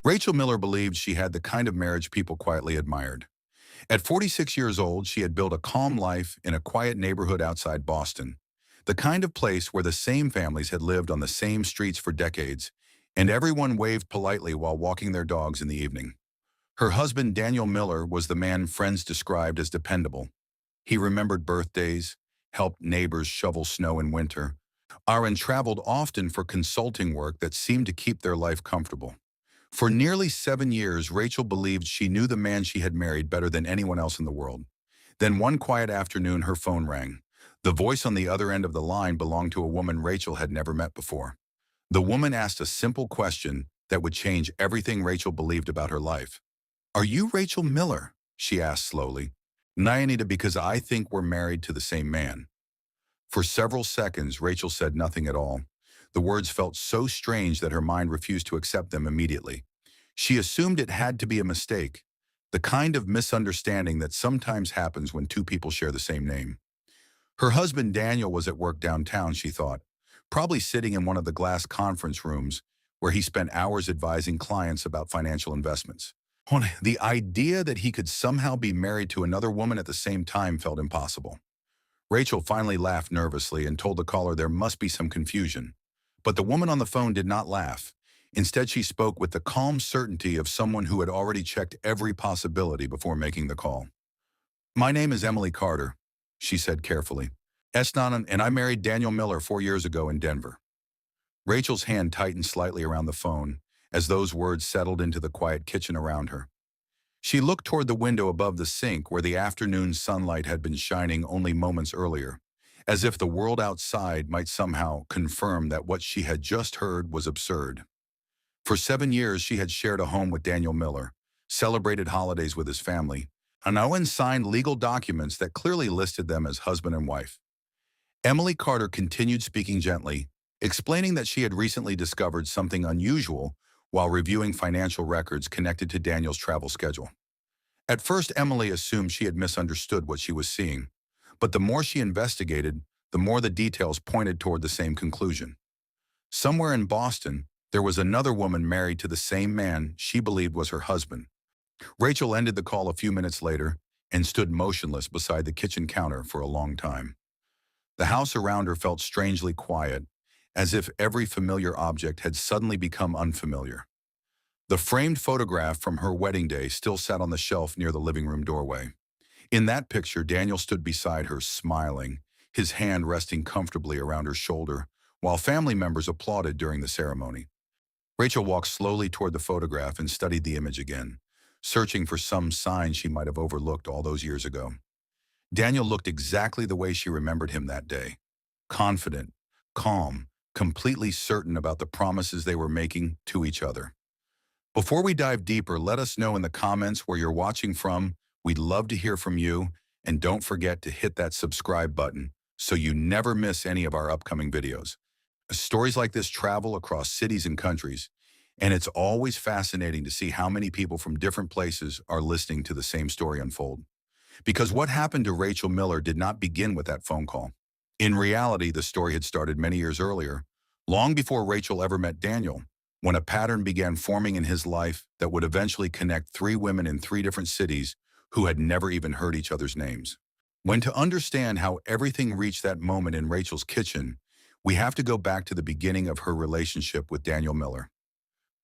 Rachel Miller believed she had the kind of marriage people quietly admired. At 46 years old, she had built a calm life in a quiet neighborhood outside Boston, the kind of place where the same families had lived on the same streets for decades, and everyone waved politely while walking their dogs in the evening. Her husband, Daniel Miller, was the man friends described as dependable. He remembered birthdays, helped neighbors shovel snow in winter, and traveled often for consulting work that seemed to keep their life comfortable. For nearly 7 years, Rachel believed she knew the man she had married better than anyone else in the world. Then one quiet afternoon, her phone rang. The voice on the other end of the line belonged to a woman Rachel had never met before. The woman asked a simple question that would change everything Rachel believed about her life. "Are you Rachel Miller?" she asked slowly. "Nyanita, because I think we're married to the same man." For several seconds, Rachel said nothing at all. The words felt so strange that her mind refused to accept them immediately. She assumed it had to be a mistake, the kind of misunderstanding that sometimes happens when two people share the same name. Her husband Daniel was at work downtown, she thought, probably sitting in one of the glass conference rooms where he spent hours advising clients about financial investments. The idea that he could somehow be married to another woman at the same time felt impossible. Rachel finally laughed nervously and told the caller there must be some confusion. But the woman on the phone did not laugh. Instead, she spoke with the calm certainty of someone who had already checked every possibility before making the call. "My name is Emily Carter," she said carefully. "Esnan, and I married Daniel Miller 4 years ago in Denver." Rachel's hand tightened slightly around the phone as those words settled into the quiet kitchen around her. She looked toward the window above the sink where the afternoon sunlight had been shining only moments earlier, as if the world outside might somehow confirm that what she had just heard was absurd. For 7 years, she had shared a home with Daniel Miller, celebrated holidays with his family, and Owen signed legal documents that clearly listed them as husband and wife. Emily Carter continued speaking gently, explaining that she had recently discovered something unusual while reviewing financial records connected to Daniel's travel schedule. At first, Emily assumed she had misunderstood what she was seeing, but the more she investigated, the more the details pointed toward the same conclusion. Somewhere in Boston, there was another woman married to the same man she believed was her husband. Rachel ended the call a few minutes later and stood motionless beside the kitchen counter for a long time. The house around her felt strangely quiet, as if every familiar object had suddenly become unfamiliar. The framed photograph from her wedding day still sat on the shelf near the living room doorway. In that picture, Daniel stood beside her, smiling, his hand resting comfortably around her shoulder, while family members applauded during the ceremony. Rachel walked slowly toward the photograph and studied the image again, searching for some sign she might have overlooked all those years ago. Daniel looked exactly the way she remembered him that day. Confident, calm, completely certain about the promises they were making to each other. Before we dive deeper, let us know in the comments where you're watching from. We'd love to hear from you, and don't forget to hit that subscribe button so you never miss any of our upcoming videos. Stories like this travel across cities and countries, and it's always fascinating to see how many people from different places are listening to the same story unfold. Because what happened to Rachel Miller did not begin with that phone call. In reality, the story had started many years earlier, long before Rachel ever met Daniel, when a pattern began forming in his life that would eventually connect three women in three different cities who had never even heard each other's names. When to understand how everything reached that moment in Rachel's kitchen, we have to go back to the beginning of her relationship with Daniel Miller.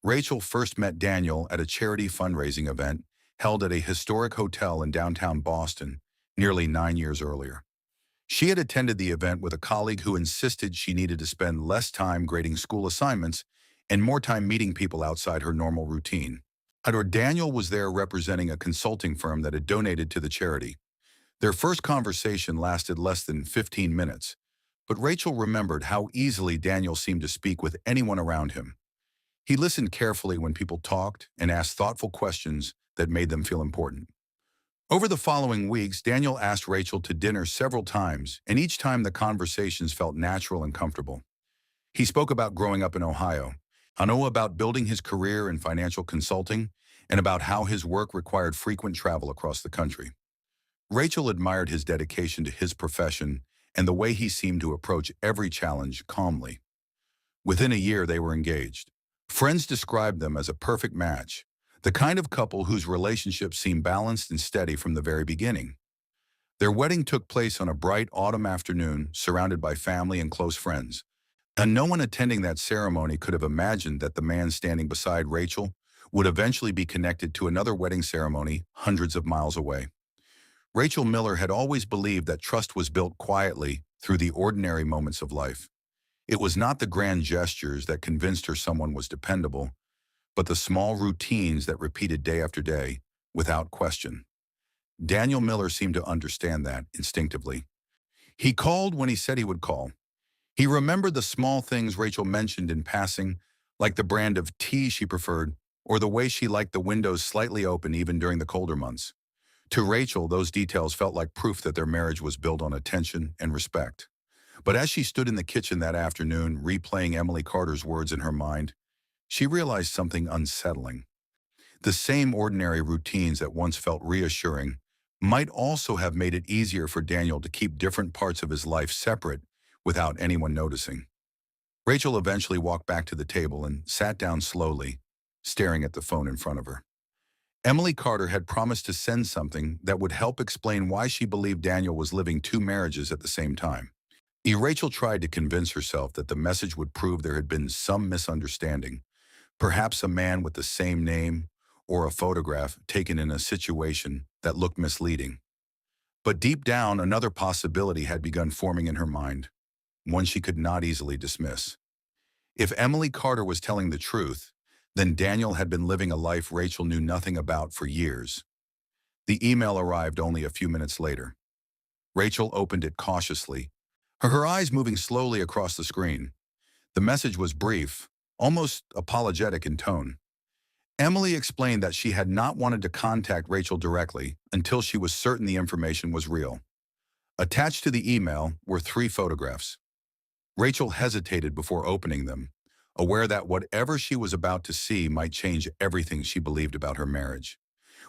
Rachel first met Daniel at a charity fundraising event held at a historic hotel in downtown Boston nearly 9 years earlier. She had attended the event with a colleague who insisted she needed to spend less time grading school assignments and more time meeting people outside her normal routine. Daniel was there representing a consulting firm that had donated to the charity. Their first conversation lasted less than 15 minutes, but Rachel remembered how easily Daniel seemed to speak with anyone around him. He listened carefully when people talked and asked thoughtful questions that made them feel important. Over the following weeks, Daniel asked Rachel to dinner several times, and each time the conversations felt natural and comfortable. He spoke about growing up in Ohio, about building his career in financial consulting, and about how his work required frequent travel across the country. Rachel admired his dedication to his profession and the way he seemed to approach every challenge calmly. Within a year, they were engaged. Friends described them as a perfect match, the kind of couple whose relationship seemed balanced and steady from the very beginning. Their wedding took place on a bright autumn afternoon, surrounded by family and close friends. And no one attending that ceremony could have imagined that the man standing beside Rachel would eventually be connected to another wedding ceremony hundreds of miles away. Rachel Miller had always believed that trust was built quietly through the ordinary moments of life. It was not the grand gestures that convinced her someone was dependable, but the small routines that repeated day after day, without question. Daniel Miller seemed to understand that instinctively. He called when he said he would call. He remembered the small things Rachel mentioned in passing, like the brand of tea she preferred, or the way she liked the windows slightly open even during the colder months. To Rachel, those details felt like proof that their marriage was built on attention and respect. But as she stood in the kitchen that afternoon, replaying Emily Carter's words in her mind, she realized something unsettling. The same ordinary routines that once felt reassuring might also have made it easier for Daniel to keep different parts of his life separate without anyone noticing. Rachel eventually walked back to the table and sat down slowly, staring at the phone in front of her. Emily Carter had promised to send something that would help explain why she believed Daniel was living two marriages at the same time. Rachel tried to convince herself that the message would prove there had been some misunderstanding, perhaps a man with the same name or a photograph taken in a situation that looked misleading. But deep down, another possibility had begun forming in her mind, one she could not easily dismiss. If Emily Carter was telling the truth, then Daniel had been living a life Rachel knew nothing about for years. The email arrived only a few minutes later. Rachel opened it cautiously, her eyes moving slowly across the screen. The message was brief, almost apologetic in tone. Emily explained that she had not wanted to contact Rachel directly until she was certain the information was real. Attached to the email were 3 photographs. Rachel hesitated before opening them, aware that whatever she was about to see might change everything she believed about her marriage.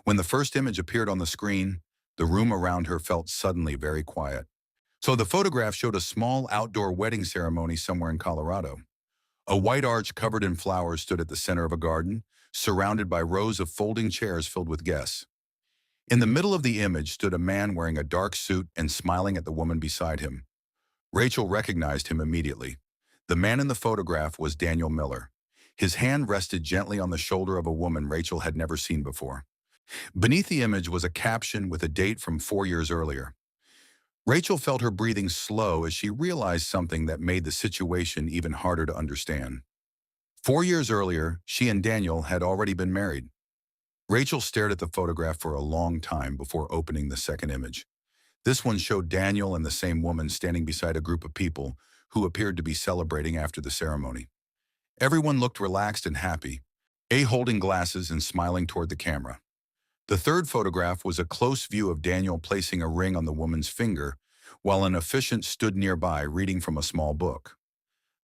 When the first image appeared on the screen, the room around her felt suddenly very quiet. So the photograph showed a small outdoor wedding ceremony somewhere in Colorado. A white arch covered in flowers stood at the center of a garden, surrounded by rows of folding chairs filled with guests. In the middle of the image stood a man wearing a dark suit and smiling at the woman beside him. Rachel recognized him immediately. The man in the photograph was Daniel Miller. His hand rested gently on the shoulder of a woman Rachel had never seen before. Beneath the image was a caption with a date from 4 years earlier. Rachel felt her breathing slow as she realized something that made the situation even harder to understand. 4 years earlier, she and Daniel had already been married. Rachel stared at the photograph for a long time before opening the second image. This one showed Daniel and the same woman standing beside a group of people who appeared to be celebrating after the ceremony. Everyone looked relaxed and happy, holding glasses and smiling toward the camera. The third photograph was a close view of Daniel placing a ring on the woman's finger, while an officiant stood nearby reading from a small book.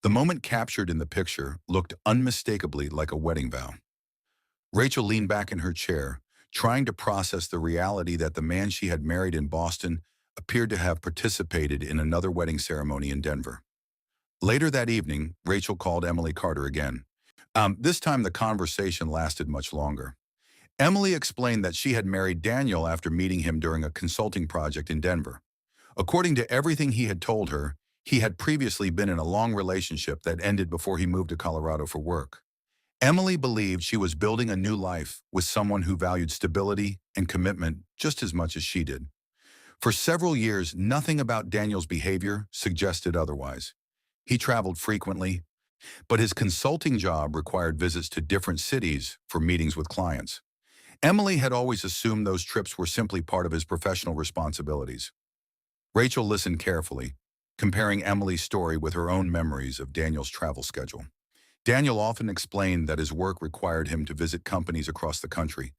The moment captured in the picture looked unmistakably like a wedding vow. Rachel leaned back in her chair, trying to process the reality that the man she had married in Boston appeared to have participated in another wedding ceremony in Denver. Later that evening, Rachel called Emily Carter again. This time the conversation lasted much longer. Emily explained that she had married Daniel after meeting him during a consulting project in Denver. According to everything he had told her, he had previously been in a long relationship that ended before he moved to Colorado for work. Emily believed she was building a new life with someone who valued stability and commitment just as much as she did. For several years, nothing about Daniel's behavior suggested otherwise. He traveled frequently, but his consulting job required visits to different cities for meetings with clients. Emily had always assumed those trips were simply part of his professional responsibilities. Rachel listened carefully, comparing Emily's story with her own memories of Daniel's travel schedule. Daniel often explained that his work required him to visit companies across the country,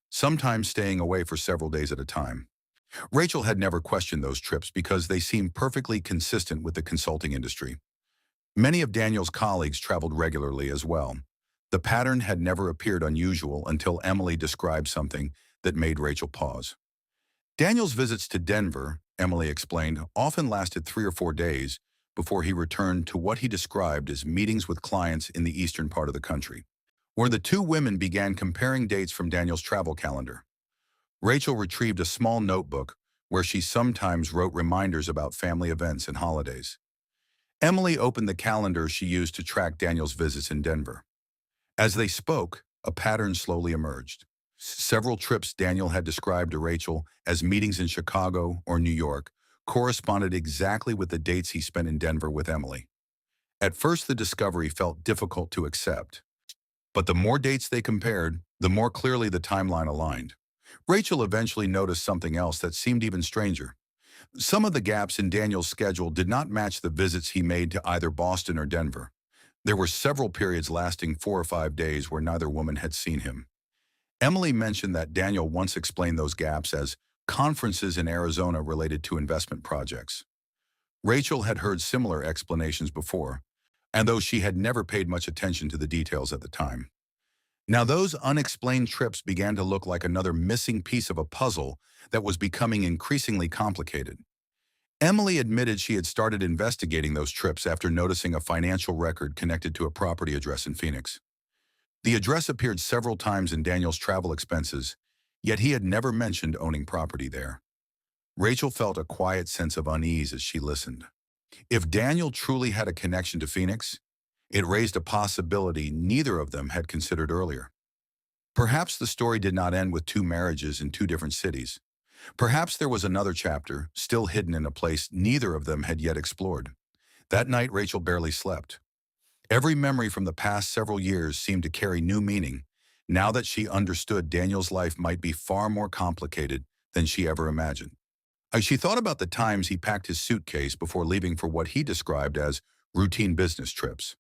sometimes staying away for several days at a time. Rachel had never questioned those trips because they seemed perfectly consistent with the consulting industry. Many of Daniel's colleagues traveled regularly as well. The pattern had never appeared unusual until Emily described something that made Rachel pause. Daniel's visits to Denver, Emily explained, often lasted 3 or 4 days before he returned to what he described as meetings with clients in the eastern part of the country, where the two women began comparing dates from Daniel's travel calendar. Rachel retrieved a small notebook where she sometimes wrote reminders about family events and holidays. Emily opened the calendar she used to track Daniel's visits in Denver. As they spoke, a pattern slowly emerged. Several trips Daniel had described to Rachel as meetings in Chicago or New York corresponded exactly with the dates he spent in Denver with Emily. At first, the discovery felt difficult to accept, but the more dates they compared, the more clearly the timeline aligned. Rachel eventually noticed something else that seemed even stranger. Some of the gaps in Daniel's schedule did not match the visits he made to either Boston or Denver. There were several periods lasting 4 or 5 days where neither woman had seen him. Emily mentioned that Daniel once explained those gaps as conferences in Arizona related to investment projects. Rachel had heard similar explanations before, and though she had never paid much attention to the details at the time. Now those unexplained trips began to look like another missing piece of a puzzle that was becoming increasingly complicated. Emily admitted she had started investigating those trips after noticing a financial record connected to a property address in Phoenix. The address appeared several times in Daniel's travel expenses, yet he had never mentioned owning property there. Rachel felt a quiet sense of unease as she listened. If Daniel truly had a connection to Phoenix, it raised a possibility neither of them had considered earlier. Perhaps the story did not end with two marriages in two different cities. Perhaps there was another chapter, still hidden in a place neither of them had yet explored. That night, Rachel barely slept. Every memory from the past several years seemed to carry new meaning, now that she understood Daniel's life might be far more complicated than she ever imagined. As she thought about the times he packed his suitcase before leaving for what he described as routine business trips.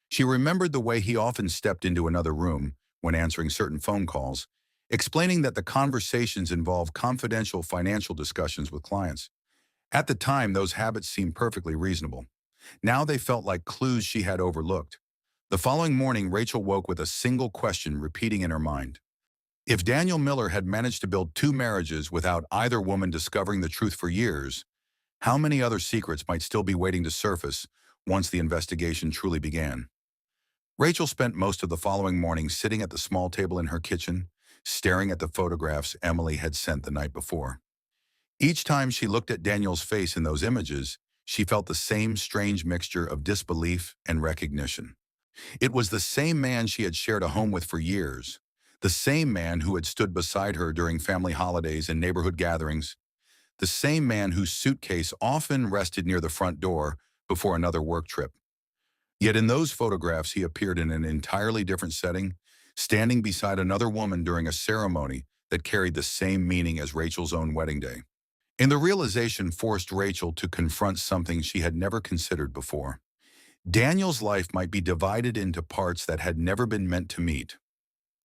She remembered the way he often stepped into another room when answering certain phone calls, explaining that the conversations involved confidential financial discussions with clients. At the time, those habits seemed perfectly reasonable. Now they felt like clues she had overlooked. The following morning, Rachel woke with a single question repeating in her mind. If Daniel Miller had managed to build two marriages without either woman discovering the truth for years, how many other secrets might still be waiting to surface once the investigation truly began? Rachel spent most of the following morning sitting at the small table in her kitchen, staring at the photographs Emily had sent the night before. Each time she looked at Daniel's face in those images, she felt the same strange mixture of disbelief and recognition. It was the same man she had shared a home with for years, the same man who had stood beside her during family holidays and neighborhood gatherings, the same man whose suitcase often rested near the front door before another work trip. Yet in those photographs, he appeared in an entirely different setting, standing beside another woman during a ceremony that carried the same meaning as Rachel's own wedding day. And the realization forced Rachel to confront something she had never considered before. Daniel's life might be divided into parts that had never been meant to meet.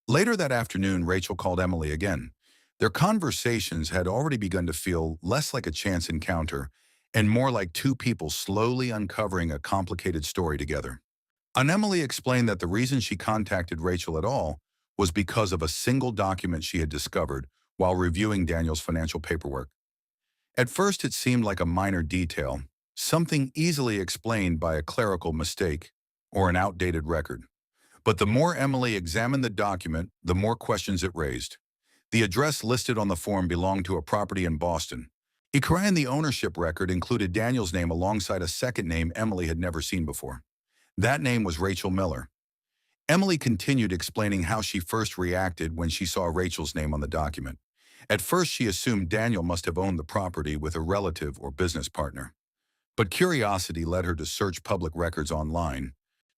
Later that afternoon, Rachel called Emily again. Their conversations had already begun to feel less like a chance encounter and more like two people slowly uncovering a complicated story together. And Emily explained that the reason she contacted Rachel at all was because of a single document she had discovered while reviewing Daniel's financial paperwork. At first, it seemed like a minor detail, something easily explained by a clerical mistake or an outdated record. But the more Emily examined the document, the more questions it raised. The address listed on the form belonged to a property in Boston. And the ownership record included Daniel's name alongside a second name Emily had never seen before. That name was Rachel Miller. Emily continued explaining how she first reacted when she saw Rachel's name on the document. At first, she assumed Daniel must have owned the property with a relative or business partner. But curiosity led her to search public records online,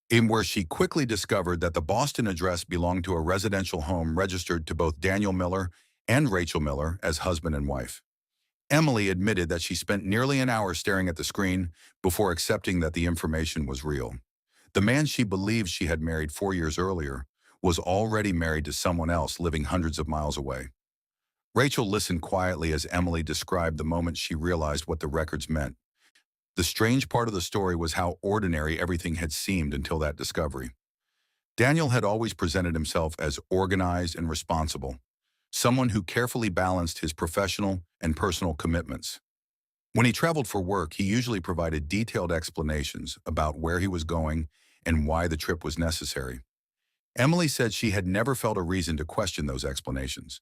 in where she quickly discovered that the Boston address belonged to a residential home registered to both Daniel Miller and Rachel Miller as husband and wife. Emily admitted that she spent nearly an hour staring at the screen before accepting that the information was real. The man she believed she had married 4 years earlier was already married to someone else living hundreds of miles away. Rachel listened quietly as Emily described the moment she realized what the records meant. The strange part of the story was how ordinary everything had seemed until that discovery. Daniel had always presented himself as organized and responsible, someone who carefully balanced his professional and personal commitments. When he traveled for work, he usually provided detailed explanations about where he was going and why the trip was necessary. Emily said she had never felt a reason to question those explanations.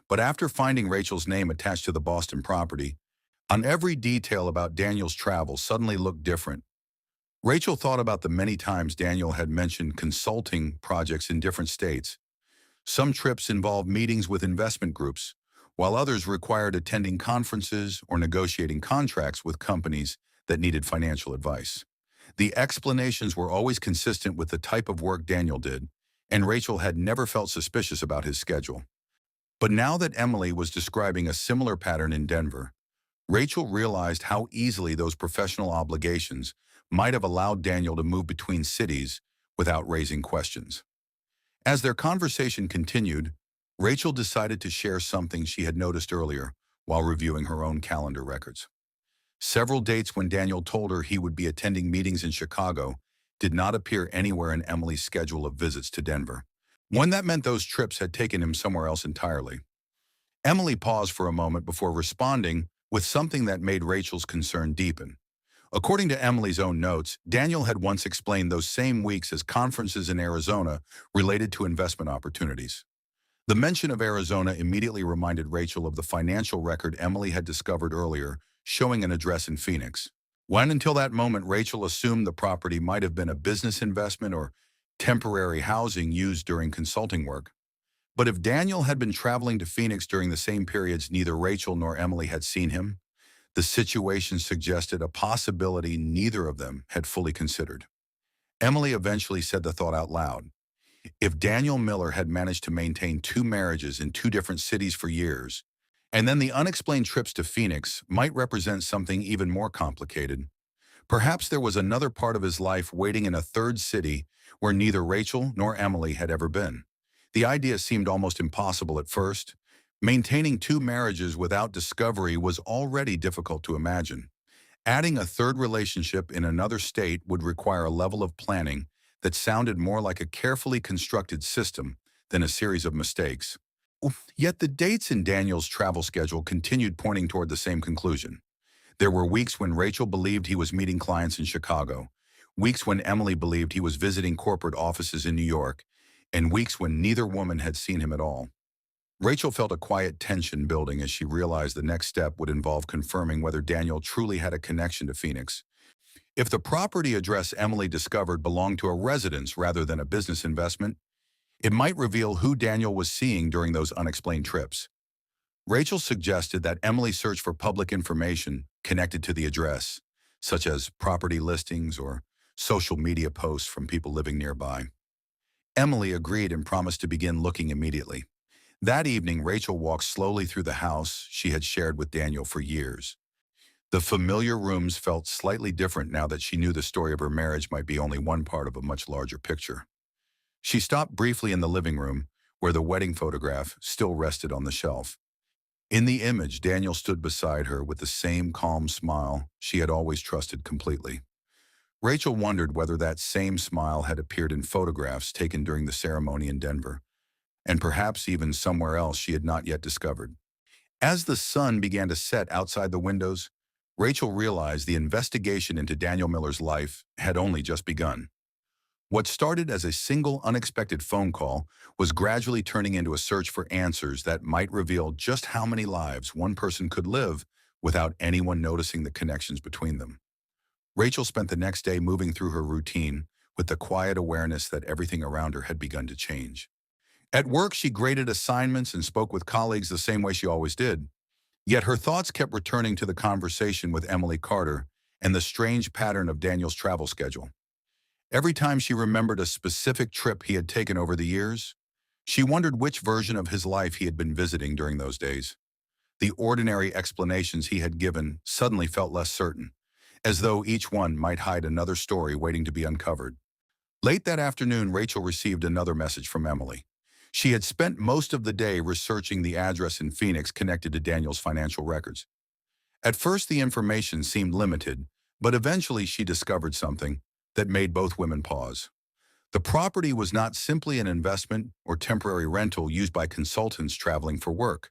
But after finding Rachel's name attached to the Boston property, on every detail about Daniel's travel suddenly looked different. Rachel thought about the many times Daniel had mentioned consulting projects in different states. Some trips involved meetings with investment groups, while others required attending conferences or negotiating contracts with companies that needed financial advice. The explanations were always consistent with the type of work Daniel did, and Rachel had never felt suspicious about his schedule. But now that Emily was describing a similar pattern in Denver, Rachel realized how easily those professional obligations might have allowed Daniel to move between cities without raising questions. As their conversation continued, Rachel decided to share something she had noticed earlier while reviewing her own calendar records. Several dates when Daniel told her he would be attending meetings in Chicago did not appear anywhere in Emily's schedule of visits to Denver. When that meant those trips had taken him somewhere else entirely. Emily paused for a moment before responding with something that made Rachel's concern deepen. According to Emily's own notes, Daniel had once explained those same weeks as conferences in Arizona related to investment opportunities. The mention of Arizona immediately reminded Rachel of the financial record Emily had discovered earlier, showing an address in Phoenix. When until that moment, Rachel assumed the property might have been a business investment or temporary housing used during consulting work. But if Daniel had been traveling to Phoenix during the same periods neither Rachel nor Emily had seen him, the situation suggested a possibility neither of them had fully considered. Emily eventually said the thought out loud. If Daniel Miller had managed to maintain two marriages in two different cities for years, and then the unexplained trips to Phoenix might represent something even more complicated, perhaps there was another part of his life waiting in a third city where neither Rachel nor Emily had ever been. The idea seemed almost impossible at first. Maintaining two marriages without discovery was already difficult to imagine. Adding a third relationship in another state would require a level of planning that sounded more like a carefully constructed system than a series of mistakes. Yet the dates in Daniel's travel schedule continued pointing toward the same conclusion. There were weeks when Rachel believed he was meeting clients in Chicago, weeks when Emily believed he was visiting corporate offices in New York, and weeks when neither woman had seen him at all. Rachel felt a quiet tension building as she realized the next step would involve confirming whether Daniel truly had a connection to Phoenix. If the property address Emily discovered belonged to a residence rather than a business investment, it might reveal who Daniel was seeing during those unexplained trips. Rachel suggested that Emily search for public information connected to the address, such as property listings or social media posts from people living nearby. Emily agreed and promised to begin looking immediately. That evening, Rachel walked slowly through the house she had shared with Daniel for years. The familiar rooms felt slightly different now that she knew the story of her marriage might be only one part of a much larger picture. She stopped briefly in the living room, where the wedding photograph still rested on the shelf. In the image, Daniel stood beside her with the same calm smile she had always trusted completely. Rachel wondered whether that same smile had appeared in photographs taken during the ceremony in Denver, and perhaps even somewhere else she had not yet discovered. As the sun began to set outside the windows, Rachel realized the investigation into Daniel Miller's life had only just begun. What started as a single unexpected phone call was gradually turning into a search for answers that might reveal just how many lives one person could live without anyone noticing the connections between them. Rachel spent the next day moving through her routine with the quiet awareness that everything around her had begun to change. At work, she graded assignments and spoke with colleagues the same way she always did. Yet her thoughts kept returning to the conversation with Emily Carter and the strange pattern of Daniel's travel schedule. Every time she remembered a specific trip he had taken over the years, she wondered which version of his life he had been visiting during those days. The ordinary explanations he had given suddenly felt less certain, as though each one might hide another story waiting to be uncovered. Late that afternoon, Rachel received another message from Emily. She had spent most of the day researching the address in Phoenix connected to Daniel's financial records. At first, the information seemed limited, but eventually she discovered something that made both women pause. The property was not simply an investment or temporary rental used by consultants traveling for work.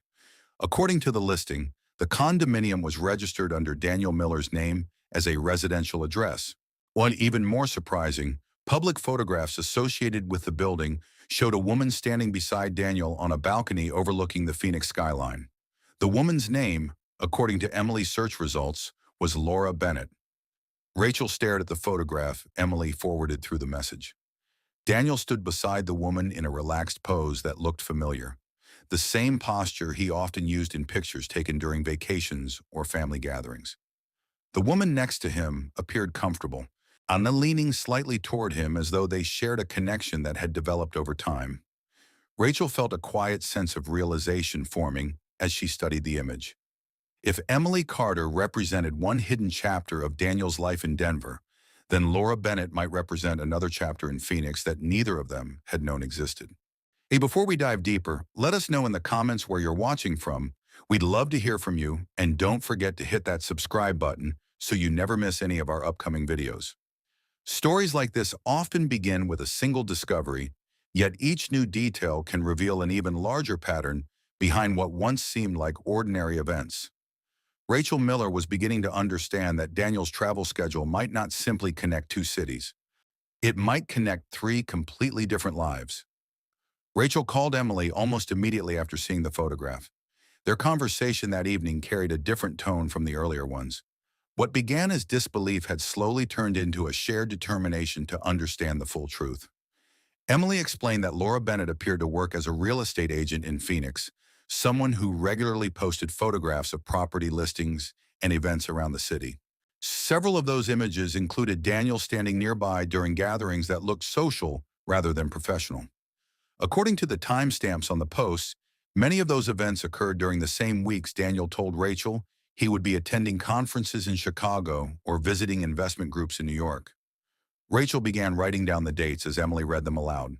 According to the listing, The condominium was registered under Daniel Miller's name as a residential address. One even more surprising, public photographs associated with the building showed a woman standing beside Daniel on a balcony overlooking the Phoenix skyline. The woman's name, according to Emily's search results, was Laura Bennett. Rachel stared at the photograph Emily forwarded through the message. Daniel stood beside the woman in a relaxed pose that looked familiar, the same posture he often used in pictures taken during vacations or family gatherings. The woman next to him appeared comfortable, Anna leaning slightly toward him as though they shared a connection that had developed over time. Rachel felt a quiet sense of realization forming as she studied the image. If Emily Carter represented one hidden chapter of Daniel's life in Denver, then Laura Bennett might represent another chapter in Phoenix that neither of them had known existed. Hey, before we dive deeper, let us know in the comments where you're watching from. We'd love to hear from you, and don't forget to hit that subscribe button so you never miss any of our upcoming videos. Stories like this often begin with a single discovery, yet each new detail can reveal an even larger pattern behind what once seemed like ordinary events. Rachel Miller was beginning to understand that Daniel's travel schedule might not simply connect two cities. It might connect three completely different lives. Rachel called Emily almost immediately after seeing the photograph. Their conversation that evening carried a different tone from the earlier ones. What began as disbelief had slowly turned into a shared determination to understand the full truth. Emily explained that Laura Bennett appeared to work as a real estate agent in Phoenix, someone who regularly posted photographs of property listings and events around the city. Several of those images included Daniel standing nearby during gatherings that looked social rather than professional. According to the timestamps on the posts, many of those events occurred during the same weeks Daniel told Rachel he would be attending conferences in Chicago or visiting investment groups in New York. Rachel began writing down the dates as Emily read them aloud.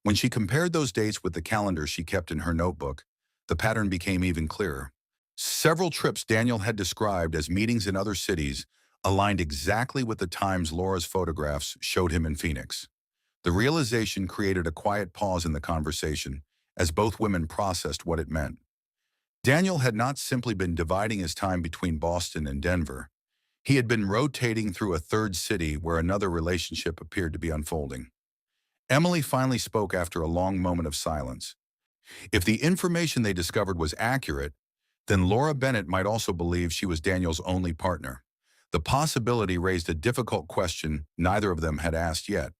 When she compared those dates with the calendar she kept in her notebook, the pattern became even clearer. Several trips Daniel had described as meetings in other cities aligned exactly with the times Laura's photographs showed him in Phoenix. The realization created a quiet pause in the conversation as both women processed what it meant. Daniel had not simply been dividing his time between Boston and Denver. He had been rotating through a third city where another relationship appeared to be unfolding. Emily finally spoke after a long moment of silence. If the information they discovered was accurate, then Laura Bennett might also believe she was Daniel's only partner. The possibility raised a difficult question neither of them had asked yet.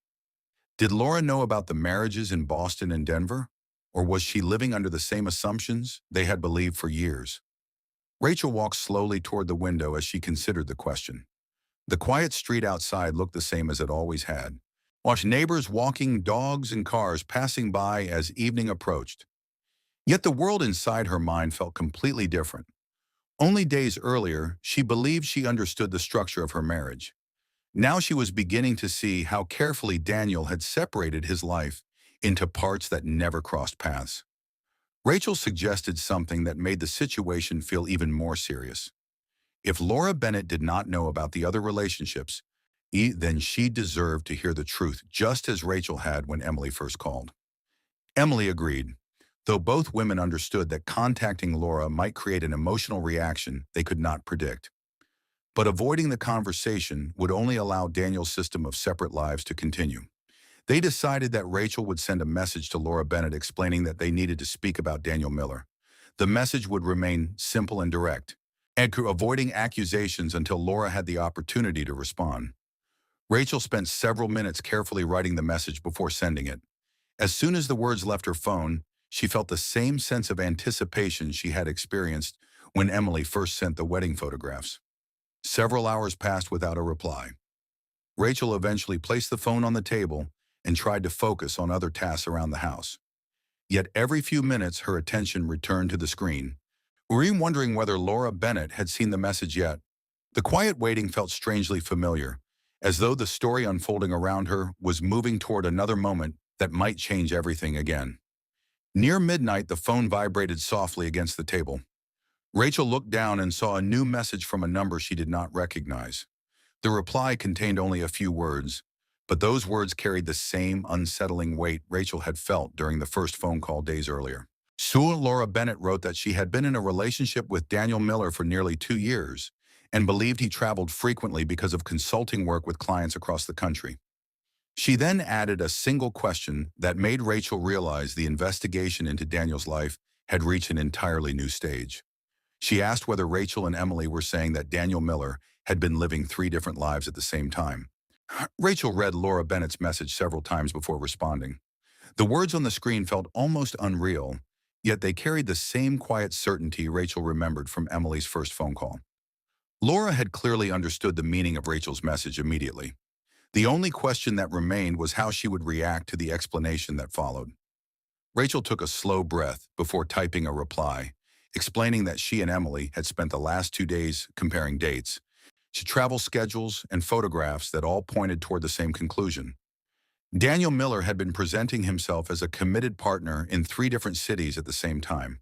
Did Laura know about the marriages in Boston and Denver? Or was she living under the same assumptions they had believed for years? Rachel walked slowly toward the window as she considered the question. The quiet street outside looked the same as it always had. Watched neighbors walking, dogs and cars passing by as evening approached. Yet the world inside her mind felt completely different. Only days earlier, she believed she understood the structure of her marriage. Now she was beginning to see how carefully Daniel had separated his life into parts that never crossed paths. Rachel suggested something that made the situation feel even more serious. If Laura Bennett did not know about the other relationships, then she deserved to hear the truth just as Rachel had when Emily first called. Emily agreed, though both women understood that contacting Laura might create an emotional reaction they could not predict. But avoiding the conversation would only allow Daniel's system of separate lives to continue. They decided that Rachel would send a message to Laura Bennett explaining that they needed to speak about Daniel Miller. The message would remain simple and direct, avoiding accusations until Laura had the opportunity to respond. Rachel spent several minutes carefully writing the message before sending it. As soon as the words left her phone, she felt the same sense of anticipation she had experienced when Emily first sent the wedding photographs. Several hours passed without a reply. Rachel eventually placed the phone on the table and tried to focus on other tasks around the house. Yet every few minutes her attention returned to the screen, wondering whether Laura Bennett had seen the message yet. The quiet waiting felt strangely familiar, as though the story unfolding around her was moving toward another moment that might change everything again. Near midnight, the phone vibrated softly against the table. Rachel looked down and saw a new message from a number she did not recognize. The reply contained only a few words, but those words carried the same unsettling weight Rachel had felt during the first phone call days earlier. Sue Laura Bennett wrote that she had been in a relationship with Daniel Miller for nearly 2 years and believed he traveled frequently because of consulting work with clients across the country. She then added a single question that made Rachel realize the investigation into Daniel's life had reached an entirely new stage. She asked whether Rachel and Emily were saying that Daniel Miller had been living 3 different lives at the same time. Rachel read Laura Bennett's message several times before responding. The words on the screen felt almost unreal, yet they carried the same quiet certainty Rachel remembered from Emily's first phone call. Laura had clearly understood the meaning of Rachel's message immediately. The only question that remained was how she would react to the explanation that followed. Rachel took a slow breath before typing a reply, explaining that she and Emily had spent the last 2 days comparing dates, travel schedules, and photographs that all pointed toward the same conclusion. Daniel Miller had been presenting himself as a committed partner in 3 different cities at the same time.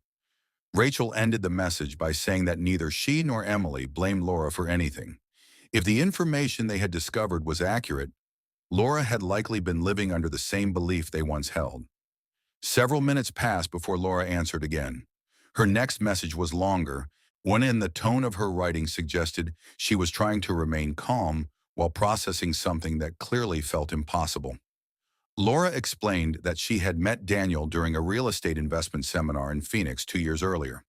Rachel ended the message by saying that neither she nor Emily blamed Laura for anything. If the information they had discovered was accurate, Laura had likely been living under the same belief they once held. Several minutes passed before Laura answered again. Her next message was longer, one in the tone of her writing suggested she was trying to remain calm while processing something that clearly felt impossible. Laura explained that she had met Daniel during a real estate investment seminar in Phoenix 2 years earlier.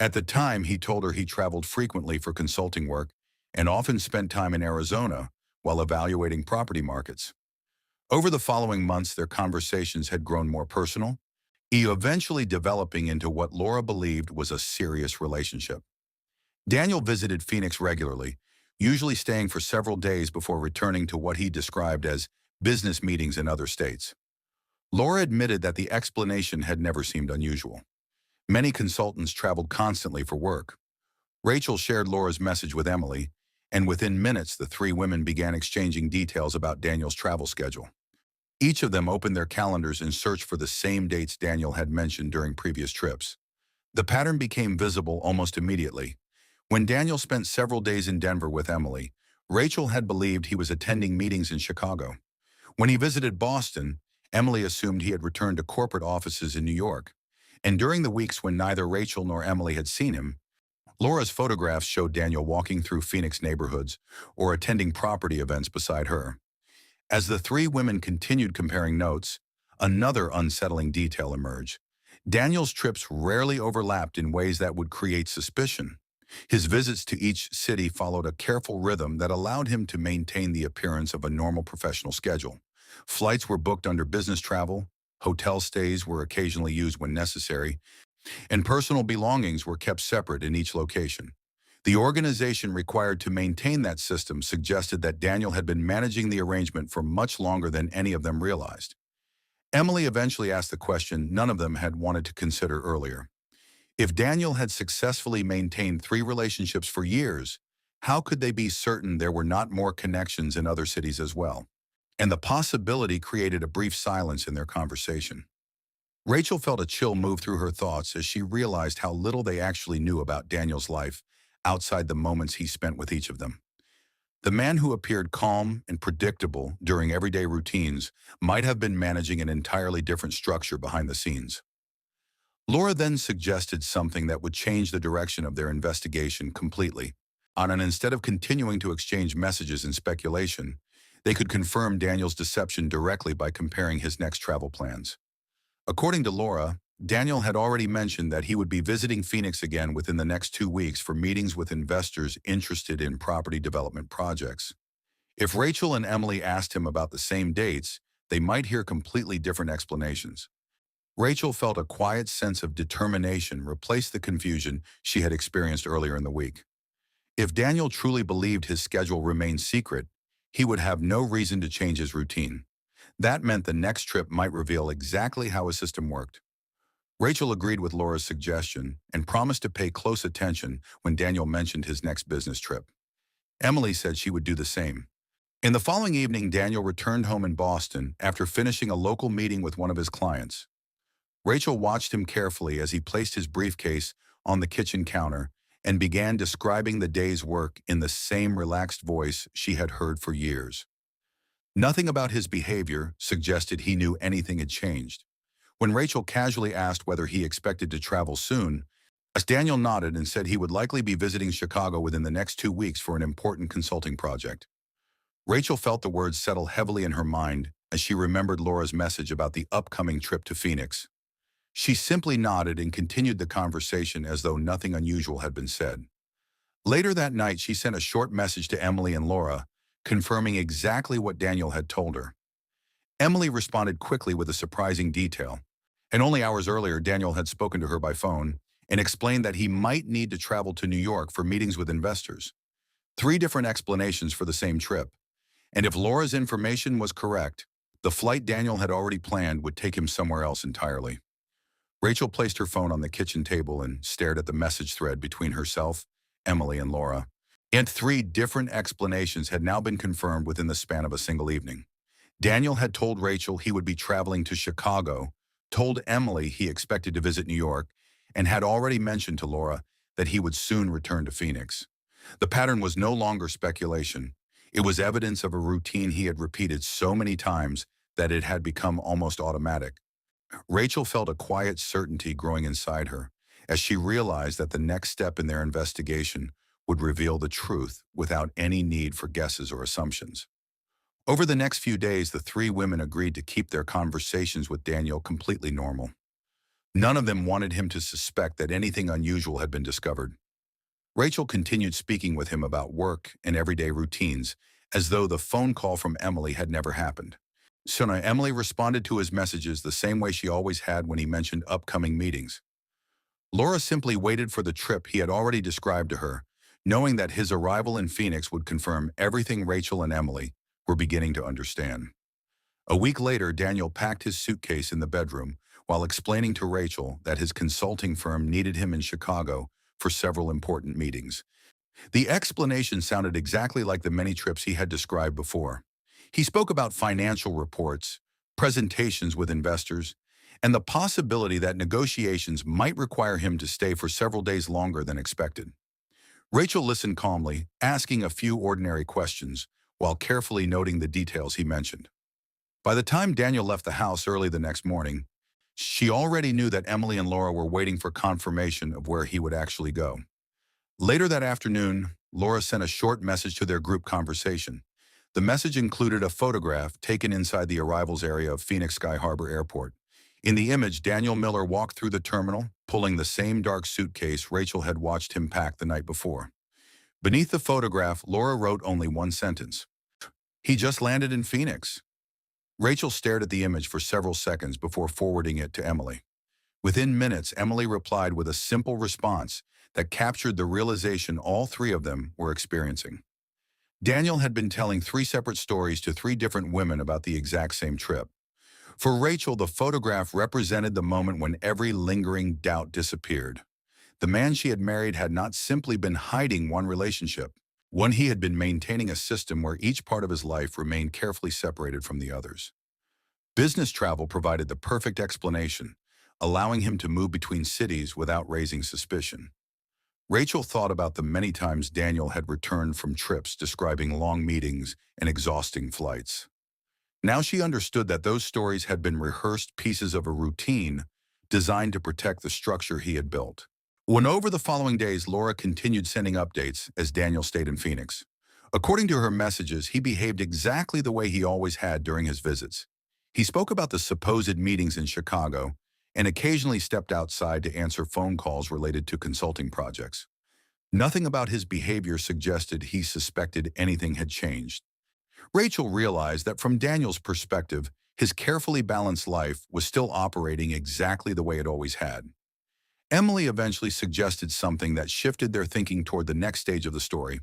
At the time, he told her he traveled frequently for consulting work and often spent time in Arizona while evaluating property markets. Over the following months, their conversations had grown more personal, eventually developing into what Laura believed was a serious relationship. Daniel visited Phoenix regularly, usually staying for several days before returning to what he described as business meetings in other states. Laura admitted that the explanation had never seemed unusual. Many consultants traveled constantly for work. Rachel shared Laura's message with Emily, and within minutes the 3 women began exchanging details about Daniel's travel schedule. Each of them opened their calendars in search for the same dates Daniel had mentioned during previous trips. The pattern became visible almost immediately. When Daniel spent several days in Denver with Emily, Rachel had believed he was attending meetings in Chicago. When he visited Boston, Emily assumed he had returned to corporate offices in New York. And during the weeks when neither Rachel nor Emily had seen him, Laura's photographs showed Daniel walking through Phoenix neighborhoods or attending property events beside her. As the 3 women continued comparing notes, another unsettling detail emerged. Daniel's trips rarely overlapped in ways that would create suspicion. His visits to each city followed a careful rhythm that allowed him to maintain the appearance of a normal professional schedule. Flights were booked under business travel, hotel stays were occasionally used when necessary, and personal belongings were kept separate in each location. The organization required to maintain that system suggested that Daniel had been managing the arrangement for much longer than any of them realized. Emily eventually asked the question none of them had wanted to consider earlier. If Daniel had successfully maintained 3 relationships for years, how could they be certain there were not more connections in other cities as well? And the possibility created a brief silence in their conversation. Rachel felt a chill move through her thoughts as she realized how little they actually knew about Daniel's life outside the moments he spent with each of them. The man who appeared calm and predictable during everyday routines might have been managing an entirely different structure behind the scenes. Laura then suggested something that would change the direction of their investigation completely. And instead of continuing to exchange messages and speculation, they could confirm Daniel's deception directly by comparing his next travel plans. According to Laura, Daniel had already mentioned that he would be visiting Phoenix again within the next 2 weeks for meetings with investors interested in property development projects. If Rachel and Emily asked him about the same dates, they might hear completely different explanations. Rachel felt a quiet sense of determination replace the confusion she had experienced earlier in the week. If Daniel truly believed his schedule remained secret, he would have no reason to change his routine. That meant the next trip might reveal exactly how his system worked. Rachel agreed with Laura's suggestion and promised to pay close attention when Daniel mentioned his next business trip. Emily said she would do the same. In the following evening, Daniel returned home in Boston after finishing a local meeting with one of his clients. Rachel watched him carefully as he placed his briefcase on the kitchen counter and began describing the day's work in the same relaxed voice she had heard for years. Nothing about his behavior suggested he knew anything had changed. When Rachel casually asked whether he expected to travel soon, as Daniel nodded and said he would likely be visiting Chicago within the next 2 weeks for an important consulting project. Rachel felt the words settle heavily in her mind as she remembered Laura's message about the upcoming trip to Phoenix. She simply nodded and continued the conversation as though nothing unusual had been said. Later that night, she sent a short message to Emily and Laura, confirming exactly what Daniel had told her. Emily responded quickly with a surprising detail, and only hours earlier Daniel had spoken to her by phone and explained that he might need to travel to New York for meetings with investors. 3 different explanations for the same trip, and if Laura's information was correct, the flight Daniel had already planned would take him somewhere else entirely. Rachel placed her phone on the kitchen table and stared at the message thread between herself, Emily, and Laura. And 3 different explanations had now been confirmed within the span of a single evening. Daniel had told Rachel he would be traveling to Chicago, told Emily he expected to visit New York, and had already mentioned to Laura that he would soon return to Phoenix. The pattern was no longer speculation. It was evidence of a routine he had repeated so many times that it had become almost automatic. Rachel felt a quiet certainty growing inside her as she realized that the next step in their investigation would reveal the truth without any need for guesses or assumptions. Over the next few days, the 3 women agreed to keep their conversations with Daniel completely normal. None of them wanted him to suspect that anything unusual had been discovered. Rachel continued speaking with him about work and everyday routines, as though the phone call from Emily had never happened. So now Emily responded to his messages the same way she always had when he mentioned upcoming meetings. Laura simply waited for the trip he had already described to her, knowing that his arrival in Phoenix would confirm everything Rachel and Emily were beginning to understand. A week later, Daniel packed his suitcase in the bedroom while explaining to Rachel that his consulting firm needed him in Chicago for several important meetings. The explanation sounded exactly like the many trips he had described before. He spoke about financial reports, presentations with investors, and the possibility that negotiations might require him to stay for several days longer than expected. Rachel listened calmly, asking a few ordinary questions, while carefully noting the details he mentioned. By the time Daniel left the house early the next morning, she already knew that Emily and Laura were waiting for confirmation of where he would actually go. Later that afternoon, Laura sent a short message to their group conversation. The message included a photograph taken inside the arrivals area of Phoenix Sky Harbor Airport. In the image, Daniel Miller walked through the terminal, pulling the same dark suitcase Rachel had watched him pack the night before. Beneath the photograph, Laura wrote only one sentence. "He just landed in Phoenix." Rachel stared at the image for several seconds before forwarding it to Emily. Within minutes, Emily replied with a simple response that captured the realization all 3 of them were experiencing. Daniel had been telling 3 separate stories to 3 different women about the exact same trip. For Rachel, the photograph represented the moment when every lingering doubt disappeared. The man she had married had not simply been hiding one relationship. He had been maintaining a system where each part of his life remained carefully separated from the others. Business travel provided the perfect explanation, allowing him to move between cities without raising suspicion. Rachel thought about the many times Daniel had returned from trips describing long meetings and exhausting flights. Now she understood that those stories had been rehearsed pieces of a routine designed to protect the structure he had built. When over the following days, Laura continued sending updates as Daniel stayed in Phoenix. According to her messages, he behaved exactly the way he always had during his visits. He spoke about the supposed meetings in Chicago and occasionally stepped outside to answer phone calls related to consulting projects. Nothing about his behavior suggested he suspected anything had changed. Rachel realized that from Daniel's perspective, his carefully balanced life was still operating exactly the way it always had. Emily eventually suggested something that shifted their thinking toward the next stage of the story.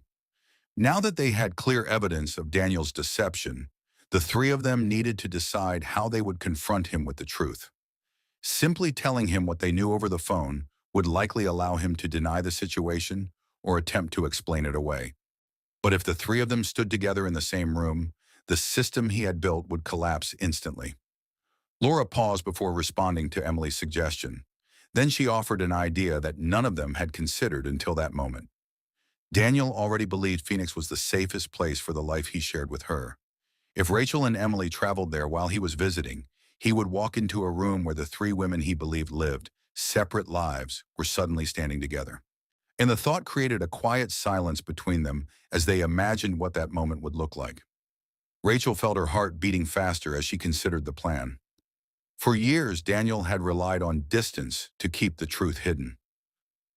Now that they had clear evidence of Daniel's deception, the 3 of them needed to decide how they would confront him with the truth. Simply telling him what they knew over the phone would likely allow him to deny the situation or attempt to explain it away. But if the 3 of them stood together in the same room, the system he had built would collapse instantly. Laura paused before responding to Emily's suggestion. Then she offered an idea that none of them had considered until that moment. Daniel already believed Phoenix was the safest place for the life he shared with her. If Rachel and Emily traveled there while he was visiting, He would walk into a room where the three women he believed lived separate lives were suddenly standing together. And the thought created a quiet silence between them as they imagined what that moment would look like. Rachel felt her heart beating faster as she considered the plan. For years, Daniel had relied on distance to keep the truth hidden.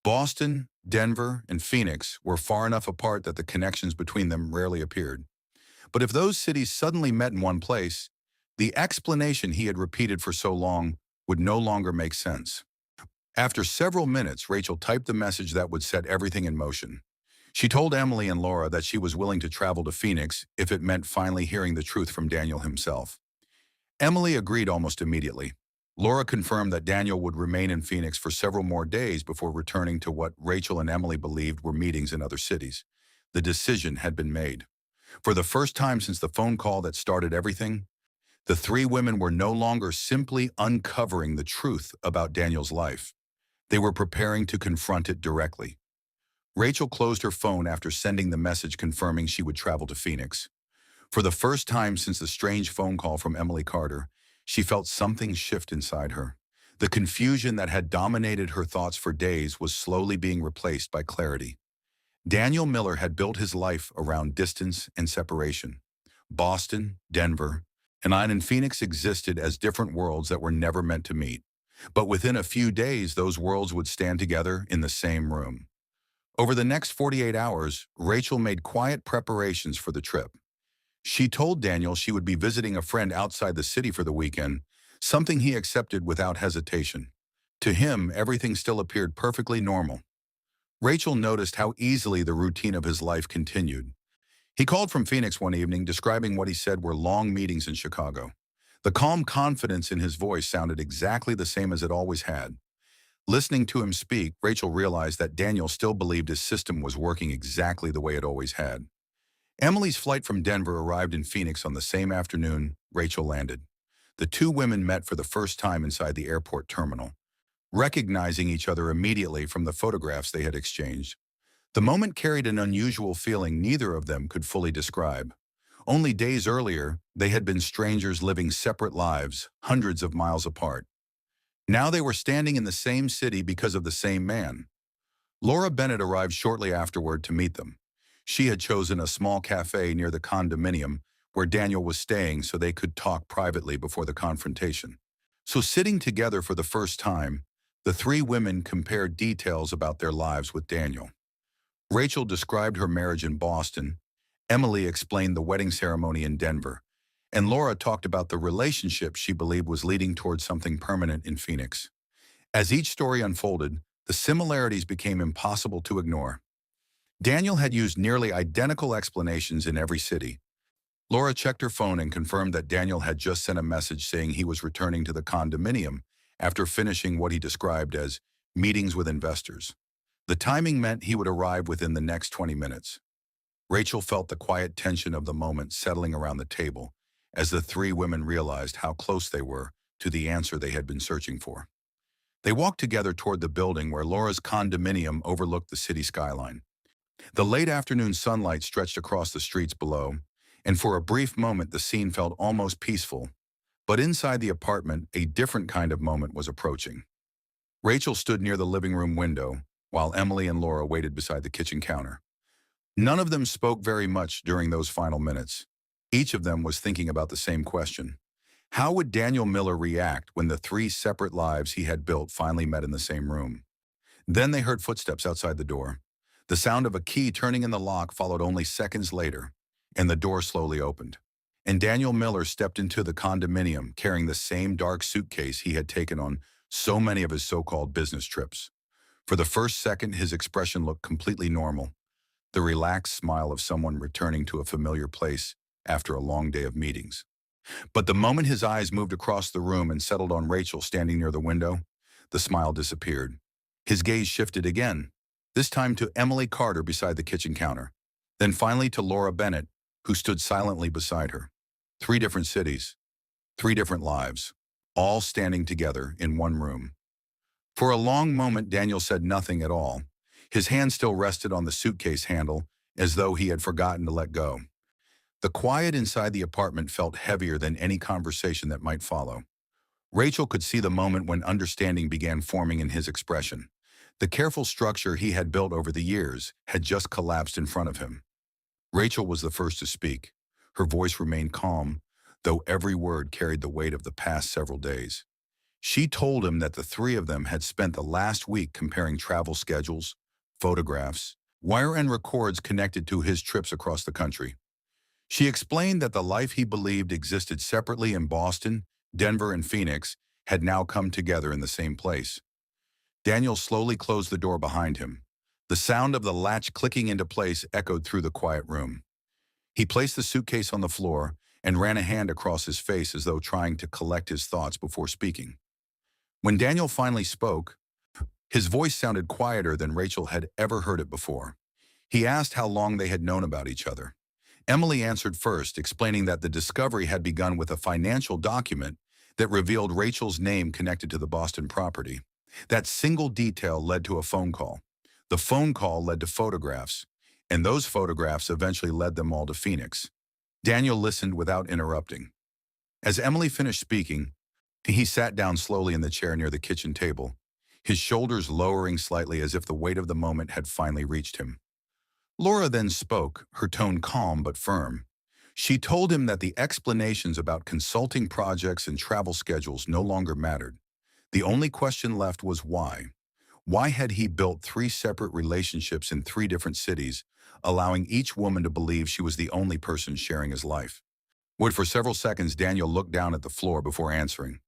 Boston, Denver, and Phoenix were far enough apart that the connections between them rarely appeared. But if those cities suddenly met in one place, the explanation he had repeated for so long would no longer make sense. After several minutes, Rachel typed the message that would set everything in motion. She told Emily and Laura that she was willing to travel to Phoenix if it meant finally hearing the truth from Daniel himself. Emily agreed almost immediately. Laura confirmed that Daniel would remain in Phoenix for several more days before returning to what Rachel and Emily believed were meetings in other cities. The decision had been made. For the first time since the phone call that started everything, the three women were no longer simply uncovering the truth about Daniel's life. They were preparing to confront it directly. Rachel closed her phone after sending the message confirming she would travel to Phoenix. For the first time since the strange phone call from Emily Carter, she felt something shift inside her. The confusion that had dominated her thoughts for days was slowly being replaced by clarity. Daniel Miller had built his life around distance and separation. Boston, Denver, and I in Phoenix existed as different worlds that were never meant to meet. But within a few days, those worlds would stand together in the same room. Over the next 48 hours, Rachel made quiet preparations for the trip. She told Daniel she would be visiting a friend outside the city for the weekend, something he accepted without hesitation. To him, everything still appeared perfectly normal. Rachel noticed how easily the routine of his life continued. He called from Phoenix one evening, describing what he said were long meetings in Chicago. The calm confidence in his voice sounded exactly the same as it always had. Listening to him speak, Rachel realized that Daniel still believed his system was working exactly the way it always had. Emily's flight from Denver arrived in Phoenix on the same afternoon Rachel landed. The two women met for the first time inside the airport terminal, recognizing each other immediately from the photographs they had exchanged. The moment carried an unusual feeling neither of them could fully describe. Only days earlier, they had been strangers living separate lives, hundreds of miles apart. Now they were standing in the same city because of the same man. Laura Bennett arrived shortly afterward to meet them. She had chosen a small cafe near the condominium where Daniel was staying so they could talk privately before the confrontation. So sitting together for the first time, the three women compared details about their lives with Daniel. Rachel described her marriage in Boston, Emily explained the wedding ceremony in Denver, and Laura talked about the relationship she believed was leading towards something permanent in Phoenix. As each story unfolded, the similarities became impossible to ignore. Daniel had used nearly identical explanations in every city. Laura checked her phone and confirmed that Daniel had just sent a message saying he was returning to the condominium after finishing what he described as meetings with investors. The timing meant he would arrive within the next 20 minutes. Rachel felt the quiet tension of the moment settling around the table as the three women realized how close they were to the answer they had been searching for. They walked together toward the building where Laura's condominium overlooked the city skyline. The late afternoon sunlight stretched across the streets below, and for a brief moment the scene felt almost peaceful. But inside the apartment, a different kind of moment was approaching. Rachel stood near the living room window, while Emily and Laura waited beside the kitchen counter. None of them spoke very much during those final minutes. Each of them was thinking about the same question. How would Daniel Miller react when the three separate lives he had built finally met in the same room? Then they heard footsteps outside the door. The sound of a key turning in the lock followed only seconds later, and the door slowly opened. And Daniel Miller stepped into the condominium carrying the same dark suitcase he had taken on so many of his so-called business trips. For the first second, his expression looked completely normal, the relaxed smile of someone returning to a familiar place after a long day of meetings. But the moment his eyes moved across the room and settled on Rachel standing near the window, the smile disappeared. His gaze shifted again, this time to Emily Carter beside the kitchen counter, then finally to Laura Bennett, who stood silently beside her. Three different cities, three different lives, all standing together in one room. For a long moment, Daniel said nothing at all. His hand still rested on the suitcase handle, as though he had forgotten to let go. The quiet inside the apartment felt heavier than any conversation that might follow. Rachel could see the moment when understanding began forming in his expression. The careful structure he had built over the years had just collapsed in front of him. Rachel was the first to speak. Her voice remained calm, though every word carried the weight of the past several days. She told him that the three of them had spent the last week comparing travel schedules, photographs, wire and records connected to his trips across the country. She explained that the life he believed existed separately in Boston, Denver, and Phoenix had now come together in the same place. Daniel slowly closed the door behind him. The sound of the latch clicking into place echoed through the quiet room. He placed the suitcase on the floor and ran a hand across his face as though trying to collect his thoughts before speaking. When Daniel finally spoke, his voice sounded quieter than Rachel had ever heard it before. He asked how long they had known about each other. Emily answered first, explaining that the discovery had begun with a financial document that revealed Rachel's name connected to the Boston property. That single detail led to a phone call. The phone call led to photographs, and those photographs eventually led them all to Phoenix. Daniel listened without interrupting. As Emily finished speaking, he sat down slowly in the chair near the kitchen table, his shoulders lowering slightly as if the weight of the moment had finally reached him. Laura then spoke, her tone calm but firm. She told him that the explanations about consulting projects and travel schedules no longer mattered. The only question left was why. Why had he built three separate relationships in three different cities, allowing each woman to believe she was the only person sharing his life? For several seconds, Daniel looked down at the floor before answering.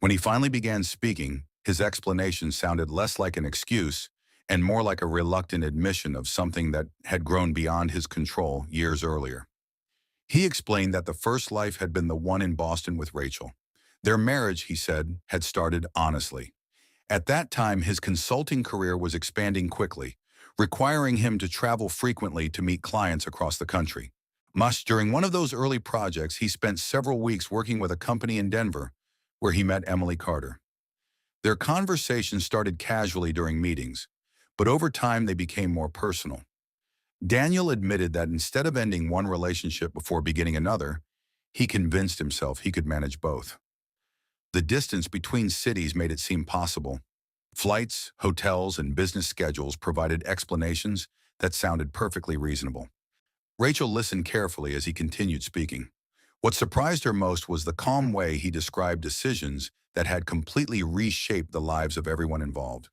When he finally began speaking, his explanation sounded less like an excuse and more like a reluctant admission of something that had grown beyond his control years earlier. He explained that the first life had been the one in Boston with Rachel. Their marriage, he said, had started honestly. At that time, his consulting career was expanding quickly, requiring him to travel frequently to meet clients across the country. During one of those early projects, he spent several weeks working with a company in Denver, where he met Emily Carter. Their conversation started casually during meetings, but over time they became more personal. Daniel admitted that instead of ending one relationship before beginning another, he convinced himself he could manage both. The distance between cities made it seem possible. Flights, hotels, and business schedules provided explanations that sounded perfectly reasonable. Rachel listened carefully as he continued speaking. What surprised her most was the calm way he described decisions that had completely reshaped the lives of everyone involved.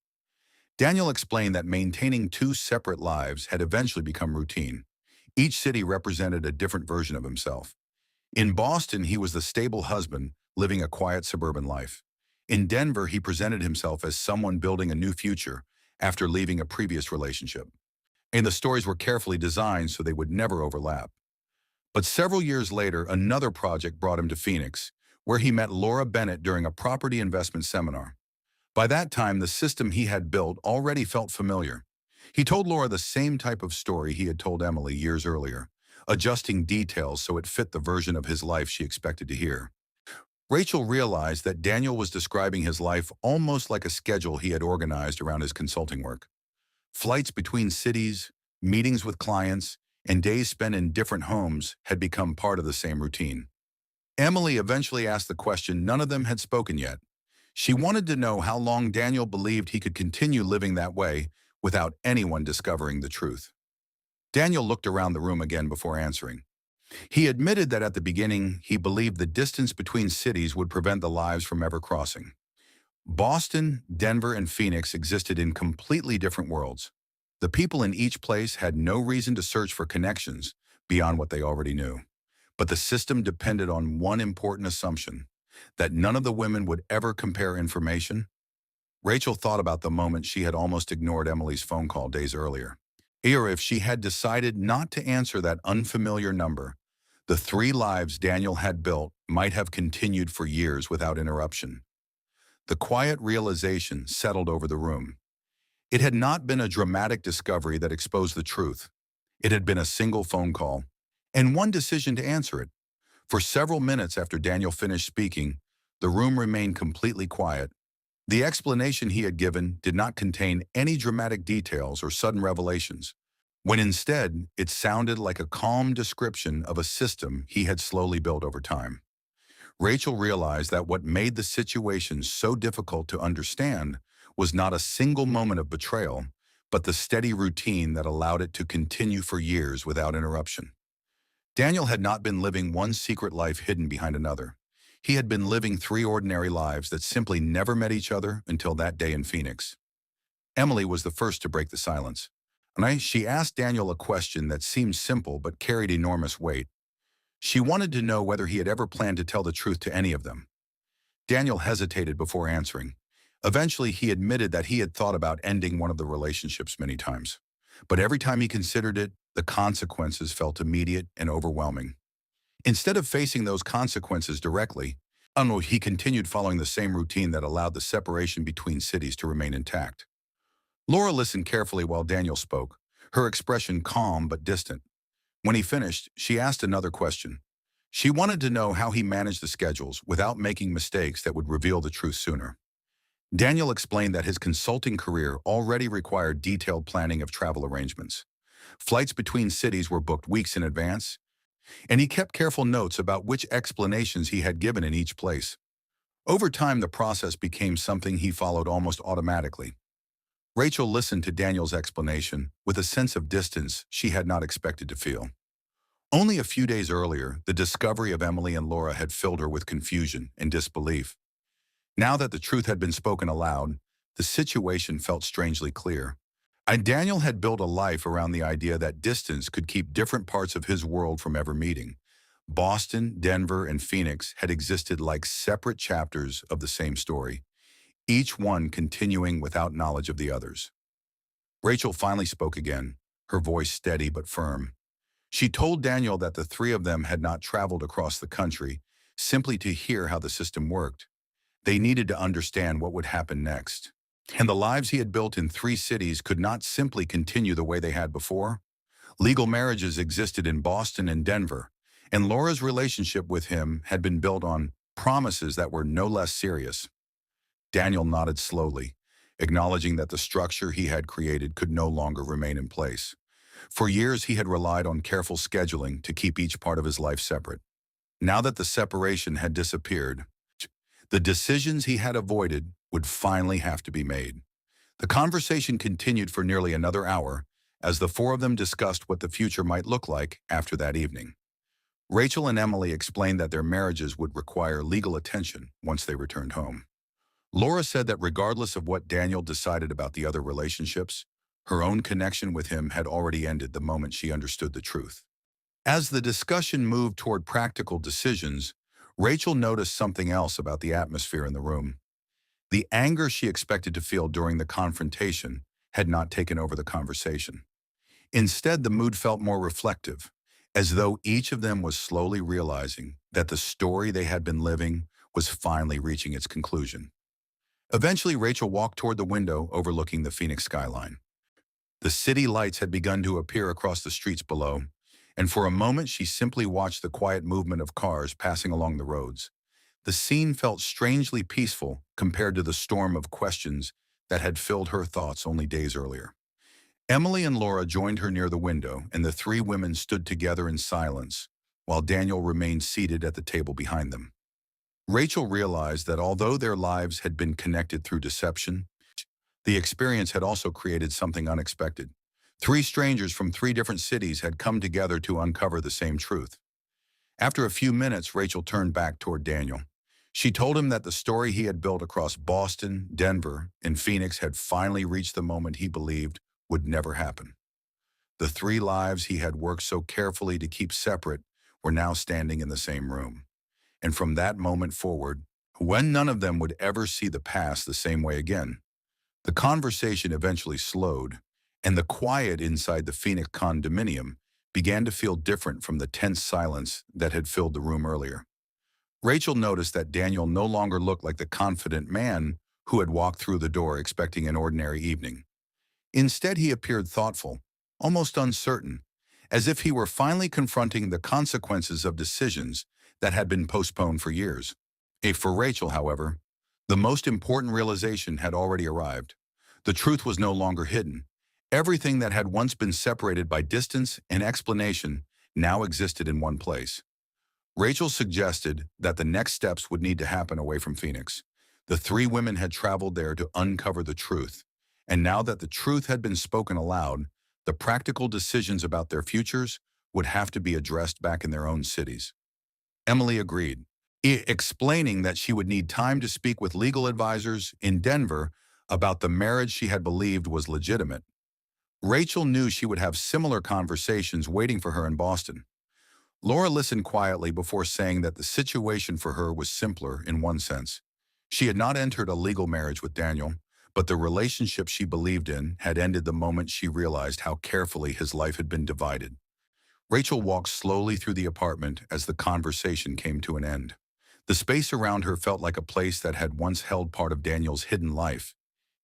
Daniel explained that maintaining two separate lives had eventually become routine. Each city represented a different version of himself. In Boston, he was the stable husband, living a quiet suburban life. In Denver, he presented himself as someone building a new future after leaving a previous relationship. And the stories were carefully designed so they would never overlap. But several years later, another project brought him to Phoenix, where he met Laura Bennett during a property investment seminar. By that time, the system he had built already felt familiar. He told Laura the same type of story he had told Emily years earlier, adjusting details so it fit the version of his life she expected to hear. Rachel realized that Daniel was describing his life almost like a schedule he had organized around his consulting work. Flights between cities, meetings with clients, and days spent in different homes had become part of the same routine. Emily eventually asked the question none of them had spoken yet. She wanted to know how long Daniel believed he could continue living that way without anyone discovering the truth. Daniel looked around the room again before answering. He admitted that at the beginning, he believed the distance between cities would prevent the lives from ever crossing. Boston, Denver, and Phoenix existed in completely different worlds. The people in each place had no reason to search for connections beyond what they already knew. But the system depended on one important assumption, that none of the women would ever compare information. Rachel thought about the moment she had almost ignored Emily's phone call days earlier. Or if she had decided not to answer that unfamiliar number, the three lives Daniel had built might have continued for years without interruption. The quiet realization settled over the room. It had not been a dramatic discovery that exposed the truth. It had been a single phone call, and one decision to answer it. For several minutes after Daniel finished speaking, the room remained completely quiet. The explanation he had given did not contain any dramatic details or sudden revelations, when instead it sounded like a calm description of a system he had slowly built over time. Rachel realized that what made the situation so difficult to understand was not a single moment of betrayal, but the steady routine that allowed it to continue for years without interruption. Daniel had not been living one secret life hidden behind another. He had been living three ordinary lives that simply never met each other until that day in Phoenix. Emily was the first to break the silence. She asked Daniel a question that seemed simple but carried enormous weight. She wanted to know whether he had ever planned to tell the truth to any of them. Daniel hesitated before answering. Eventually, he admitted that he had thought about ending one of the relationships many times. But every time he considered it, the consequences felt immediate and overwhelming. Instead of facing those consequences directly, he continued following the same routine that allowed the separation between cities to remain intact. Laura listened carefully while Daniel spoke, her expression calm but distant. When he finished, she asked another question. She wanted to know how he managed the schedules without making mistakes that would reveal the truth sooner. Daniel explained that his consulting career already required detailed planning of travel arrangements. Flights between cities were booked weeks in advance, and he kept careful notes about which explanations he had given in each place. Over time, the process became something he followed almost automatically. Rachel listened to Daniel's explanation with a sense of distance she had not expected to feel. Only a few days earlier, the discovery of Emily and Laura had filled her with confusion and disbelief. Now that the truth had been spoken aloud, the situation felt strangely clear. And Daniel had built a life around the idea that distance could keep different parts of his world from ever meeting. Boston, Denver, and Phoenix had existed like separate chapters of the same story, each one continuing without knowledge of the others. Rachel finally spoke again, her voice steady but firm. She told Daniel that the three of them had not traveled across the country simply to hear how the system worked. They needed to understand what would happen next. And the lives he had built in three cities could not simply continue the way they had before. Legal marriages existed in Boston and Denver, and Laura's relationship with him had been built on promises that were no less serious. Daniel nodded slowly, acknowledging that the structure he had created could no longer remain in place. For years, he had relied on careful scheduling to keep each part of his life separate. Now that the separation had disappeared, the decisions he had avoided would finally have to be made. The conversation continued for nearly another hour as the four of them discussed what the future might look like after that evening. Rachel and Emily explained that their marriages would require legal attention once they returned home. Laura said that regardless of what Daniel decided about the other relationships, her own connection with him had already ended the moment she understood the truth. As the discussion moved toward practical decisions, Rachel noticed something else about the atmosphere in the room. The anger she expected to feel during the confrontation had not taken over the conversation. Instead, the mood felt more reflective, as though each of them was slowly realizing that the story they had been living was finally reaching its conclusion. Eventually, Rachel walked toward the window overlooking the Phoenix skyline. The city lights had begun to appear across the streets below, and for a moment she simply watched the quiet movement of cars passing along the roads. The scene felt strangely peaceful compared to the storm of questions that had filled her thoughts only days earlier. Emily and Laura joined her near the window, and the three women stood together in silence, while Daniel remained seated at the table behind them. Rachel realized that although their lives had been connected through deception, the experience had also created something unexpected. Three strangers from three different cities had come together to uncover the same truth. After a few minutes, Rachel turned back toward Daniel. She told him that the story he had built across Boston, Denver, and Phoenix had finally reached the moment he believed would never happen. The three lives he had worked so carefully to keep separate were now standing in the same room. And from that moment forward, when none of them would ever see the past the same way again. The conversation eventually slowed, and the quiet inside the Phoenix condominium began to feel different from the tense silence that had filled the room earlier. Rachel noticed that Daniel no longer looked like the confident man who had walked through the door expecting an ordinary evening. Instead, he appeared thoughtful, almost uncertain, as if he were finally confronting the consequences of decisions that had been postponed for years. For Rachel, however, the most important realization had already arrived. The truth was no longer hidden. Everything that had once been separated by distance and explanation now existed in one place. Rachel suggested that the next steps would need to happen away from Phoenix. The three women had traveled there to uncover the truth, and now that the truth had been spoken aloud, the practical decisions about their futures would have to be addressed back in their own cities. Emily agreed, explaining that she would need time to speak with legal advisors in Denver about the marriage she had believed was legitimate. Rachel knew she would have similar conversations waiting for her in Boston. Laura listened quietly before saying that the situation for her was simpler in one sense. She had not entered a legal marriage with Daniel, but the relationship she believed in had ended the moment she realized how carefully his life had been divided. Rachel walked slowly through the apartment as the conversation came to an end. The space around her felt like a place that had once held part of Daniel's hidden life,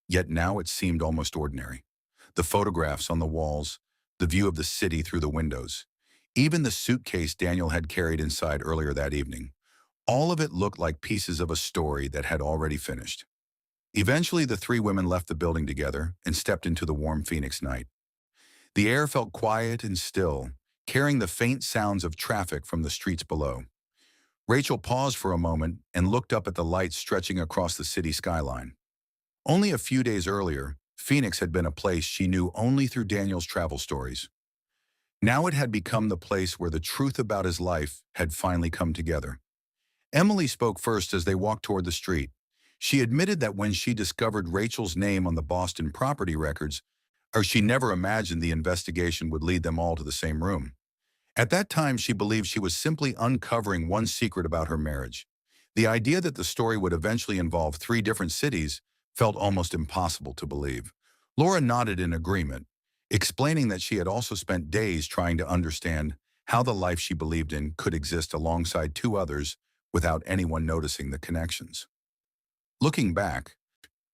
yet now it seemed almost ordinary. The photographs on the walls, the view of the city through the windows, even the suitcase Daniel had carried inside earlier that evening. All of it looked like pieces of a story that had already finished. Eventually, the three women left the building together and stepped into the warm Phoenix night. The air felt quiet and still, carrying the faint sounds of traffic from the streets below. Rachel paused for a moment and looked up at the lights stretching across the city skyline. Only a few days earlier, Phoenix had been a place she knew only through Daniel's travel stories. Now it had become the place where the truth about his life had finally come together. Emily spoke first as they walked toward the street. She admitted that when she discovered Rachel's name on the Boston property records, she never imagined the investigation would lead them all to the same room. At that time, she believed she was simply uncovering one secret about her marriage. The idea that the story would eventually involve three different cities felt almost impossible to believe. Laura nodded in agreement, explaining that she had also spent days trying to understand how the life she believed in could exist alongside two others without anyone noticing the connections. Looking back,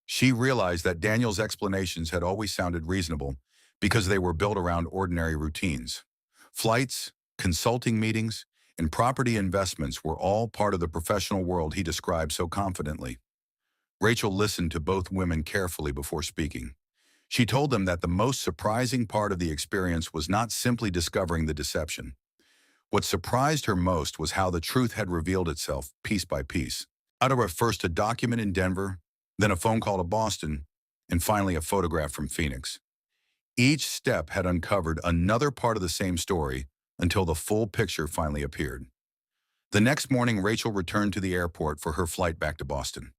she realized that Daniel's explanations had always sounded reasonable because they were built around ordinary routines. Flights, consulting meetings, and property investments were all part of the professional world he described so confidently. Rachel listened to both women carefully before speaking. She told them that the most surprising part of the experience was not simply discovering the deception. What surprised her most was how the truth had revealed itself piece by piece. Out of first a document in Denver, then a phone call to Boston, and finally a photograph from Phoenix. Each step had uncovered another part of the same story until the full picture finally appeared. The next morning, Rachel returned to the airport for her flight back to Boston.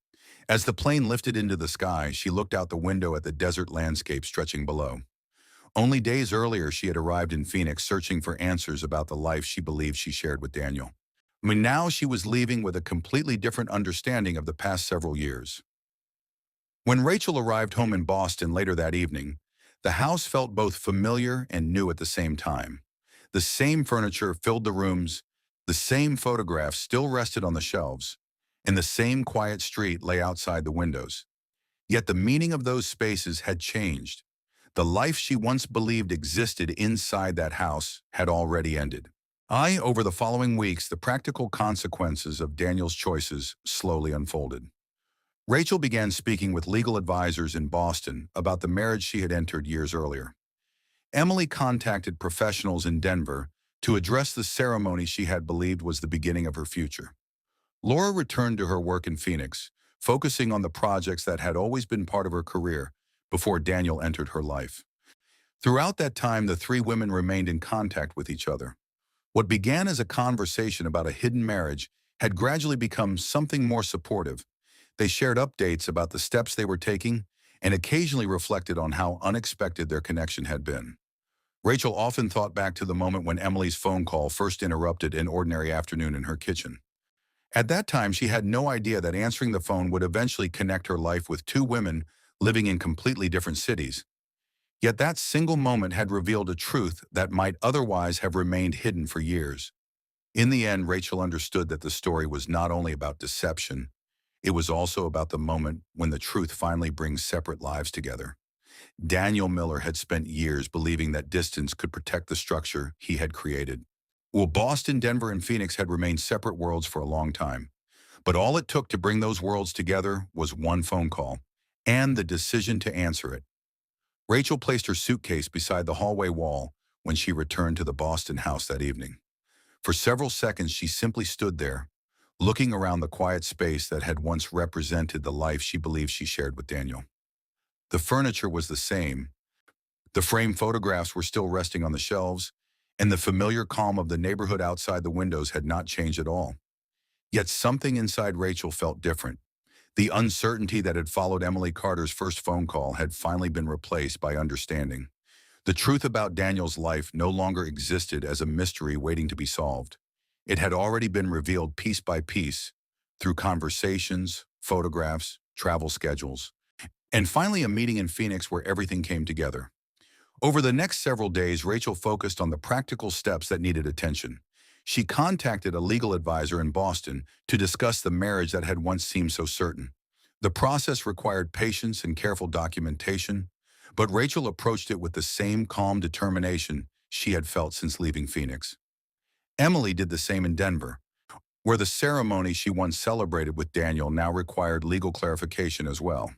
As the plane lifted into the sky, she looked out the window at the desert landscape stretching below. Only days earlier, she had arrived in Phoenix searching for answers about the life she believed she shared with Daniel. Now she was leaving with a completely different understanding of the past several years. When Rachel arrived home in Boston later that evening, the house felt both familiar and new at the same time. The same furniture filled the rooms, the same photographs still rested on the shelves, and the same quiet street lay outside the windows. Yet the meaning of those spaces had changed. The life she once believed existed inside that house had already ended. Over the following weeks, the practical consequences of Daniel's choices slowly unfolded. Rachel began speaking with legal advisors in Boston about the marriage she had entered years earlier. Emily contacted professionals in Denver to address the ceremony she had believed was the beginning of her future. Laura returned to her work in Phoenix, focusing on the projects that had always been part of her career before Daniel entered her life. Throughout that time, the three women remained in contact with each other. What began as a conversation about a hidden marriage had gradually become something more supportive. They shared updates about the steps they were taking and occasionally reflected on how unexpected their connection had been. Rachel often thought back to the moment when Emily's phone call first interrupted an ordinary afternoon in her kitchen. At that time, she had no idea that answering the phone would eventually connect her life with two women living in completely different cities. Yet that single moment had revealed a truth that might otherwise have remained hidden for years. In the end, Rachel understood that the story was not only about deception, it was also about the moment when the truth finally brings separate lives together. Daniel Miller had spent years believing that distance could protect the structure he had created. Well, Boston, Denver, and Phoenix had remained separate worlds for a long time. But all it took to bring those worlds together was one phone call and the decision to answer it. Rachel placed her suitcase beside the hallway wall when she returned to the Boston house that evening. For several seconds, she simply stood there, looking around the quiet space that had once represented the life she believed she shared with Daniel. The furniture was the same, the framed photographs were still resting on the shelves, and the familiar calm of the neighborhood outside the windows had not changed at all. Yet something inside Rachel felt different. The uncertainty that had followed Emily Carter's first phone call had finally been replaced by understanding. The truth about Daniel's life no longer existed as a mystery waiting to be solved. It had already been revealed piece by piece through conversations, photographs, travel schedules, and finally a meeting in Phoenix where everything came together. Over the next several days, Rachel focused on the practical steps that needed attention. She contacted a legal advisor in Boston to discuss the marriage that had once seemed so certain. The process required patience and careful documentation, but Rachel approached it with the same calm determination she had felt since leaving Phoenix. Emily did the same in Denver, where the ceremony she once celebrated with Daniel now required legal clarification as well.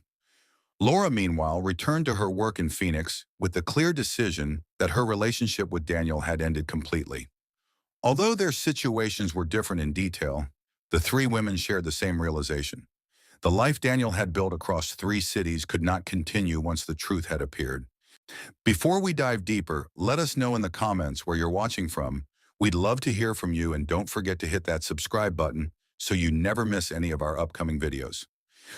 Laura, meanwhile, returned to her work in Phoenix with the clear decision that her relationship with Daniel had ended completely. Although their situations were different in detail, the three women shared the same realization. The life Daniel had built across 3 cities could not continue once the truth had appeared. Before we dive deeper, let us know in the comments where you're watching from. We'd love to hear from you, and don't forget to hit that subscribe button so you never miss any of our upcoming videos.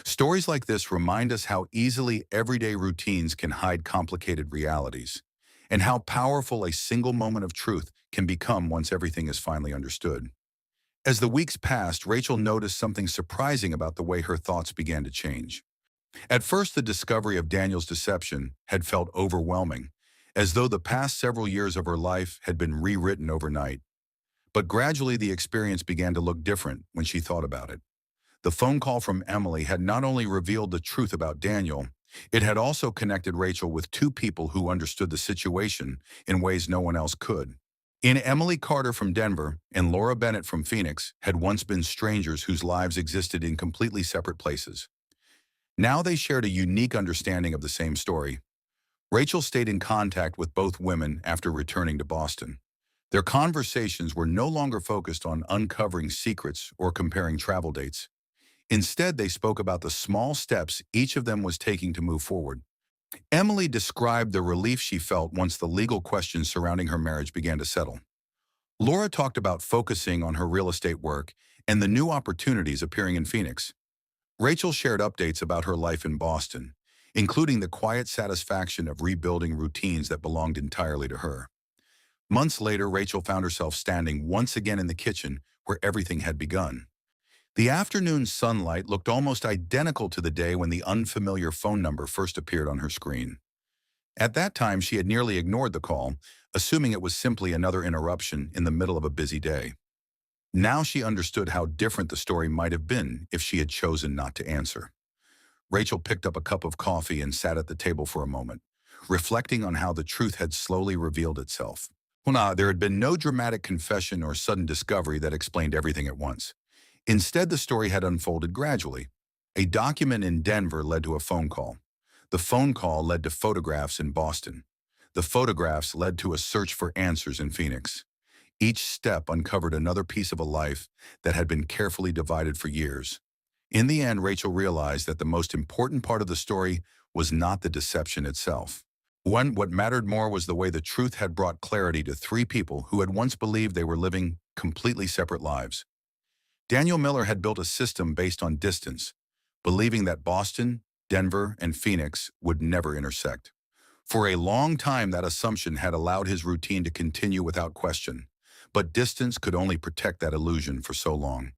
Stories like this remind us how easily everyday routines can hide complicated realities, and how powerful a single moment of truth can become once everything is finally understood. As the weeks passed, Rachel noticed something surprising about the way her thoughts began to change. At first, the discovery of Daniel's deception had felt overwhelming, as though the past several years of her life had been rewritten overnight. But gradually, the experience began to look different when she thought about it. The phone call from Emily had not only revealed the truth about Daniel, it had also connected Rachel with 2 people who understood the situation in ways no one else could. Emily Carter from Denver and Laura Bennett from Phoenix had once been strangers whose lives existed in completely separate places. Now they shared a unique understanding of the same story. Rachel stayed in contact with both women after returning to Boston. Their conversations were no longer focused on uncovering secrets or comparing travel dates. Instead, they spoke about the small steps each of them was taking to move forward. Emily described the relief she felt once the legal questions surrounding her marriage began to settle. Laura talked about focusing on her real estate work and the new opportunities appearing in Phoenix. Rachel shared updates about her life in Boston, including the quiet satisfaction of rebuilding routines that belonged entirely to her. Months later, Rachel found herself standing once again in the kitchen where everything had begun. The afternoon sunlight looked almost identical to the day when the unfamiliar phone number first appeared on her screen. At that time, she had nearly ignored the call, assuming it was simply another interruption in the middle of a busy day. Now she understood how different the story might have been if she had chosen not to answer. Rachel picked up a cup of coffee and sat at the table for a moment, reflecting on how the truth had slowly revealed itself. There had been no dramatic confession or sudden discovery that explained everything at once. Instead, the story had unfolded gradually. A document in Denver led to a phone call. The phone call led to photographs in Boston. The photographs led to a search for answers in Phoenix. Each step uncovered another piece of a life that had been carefully divided for years. In the end, Rachel realized that the most important part of the story was not the deception itself. What mattered more was the way the truth had brought clarity to 3 people who had once believed they were living completely separate lives. Daniel Miller had built a system based on distance, believing that Boston, Denver, and Phoenix would never intersect. For a long time, that assumption had allowed his routine to continue without question, but distance could only protect that illusion for so long.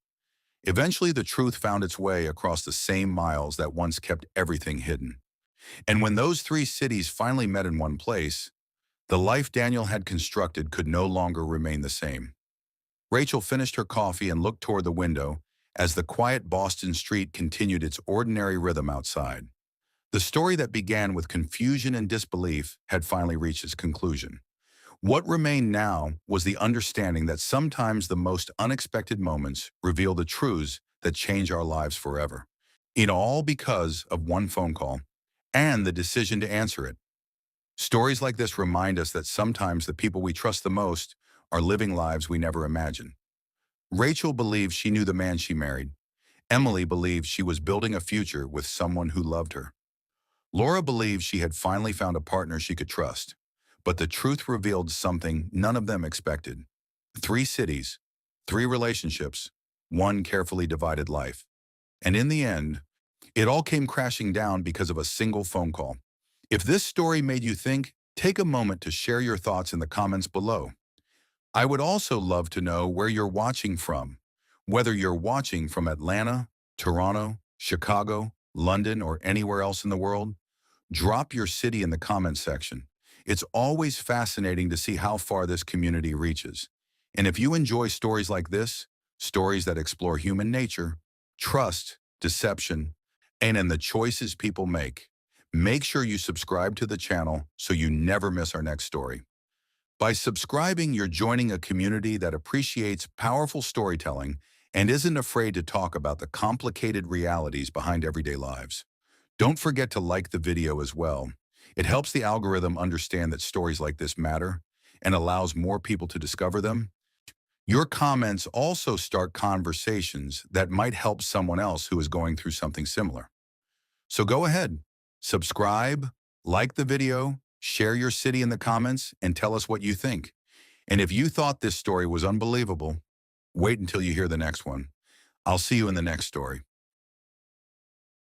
Eventually, the truth found its way across the same miles that once kept everything hidden. And when those 3 cities finally met in one place, the life Daniel had constructed could no longer remain the same. Rachel finished her coffee and looked toward the window as the quiet Boston street continued its ordinary rhythm outside. The story that began with confusion and disbelief had finally reached its conclusion. What remained now was the understanding that sometimes the most unexpected moments reveal the truths that change our lives forever. All because of one phone call and the decision to answer it. Stories like this remind us that sometimes the people we trust the most are living lives we never imagined. Rachel believed she knew the man she married. Emily believed she was building a future with someone who loved her. Laura believed she had finally found a partner she could trust. But the truth revealed something none of them expected. 3 cities, 3 relationships, 1 carefully divided life. And in the end, it all came crashing down because of a single phone call. If this story made you think, take a moment to share your thoughts in the comments below. I would also love to know where you're watching from. Whether you're watching from Atlanta, Toronto, Chicago, London, or anywhere else in the world, drop your city in the comments section. It's always fascinating to see how far this community reaches. And if you enjoy stories like this, stories that explore human nature, trust, deception, and the choices people make sure you subscribe to the channel so you never miss our next story. By subscribing, you're joining a community that appreciates powerful storytelling and isn't afraid to talk about the complicated realities behind everyday lives. Don't forget to like the video as well. It helps the algorithm understand that stories like this matter and allows more people to discover them. Your comments also start conversations that might help someone else who is going through something similar. So go ahead, subscribe, like the video, share your city in the comments, and tell us what you think. And if you thought this story was unbelievable, wait until you hear the next one. I'll see you in the next story.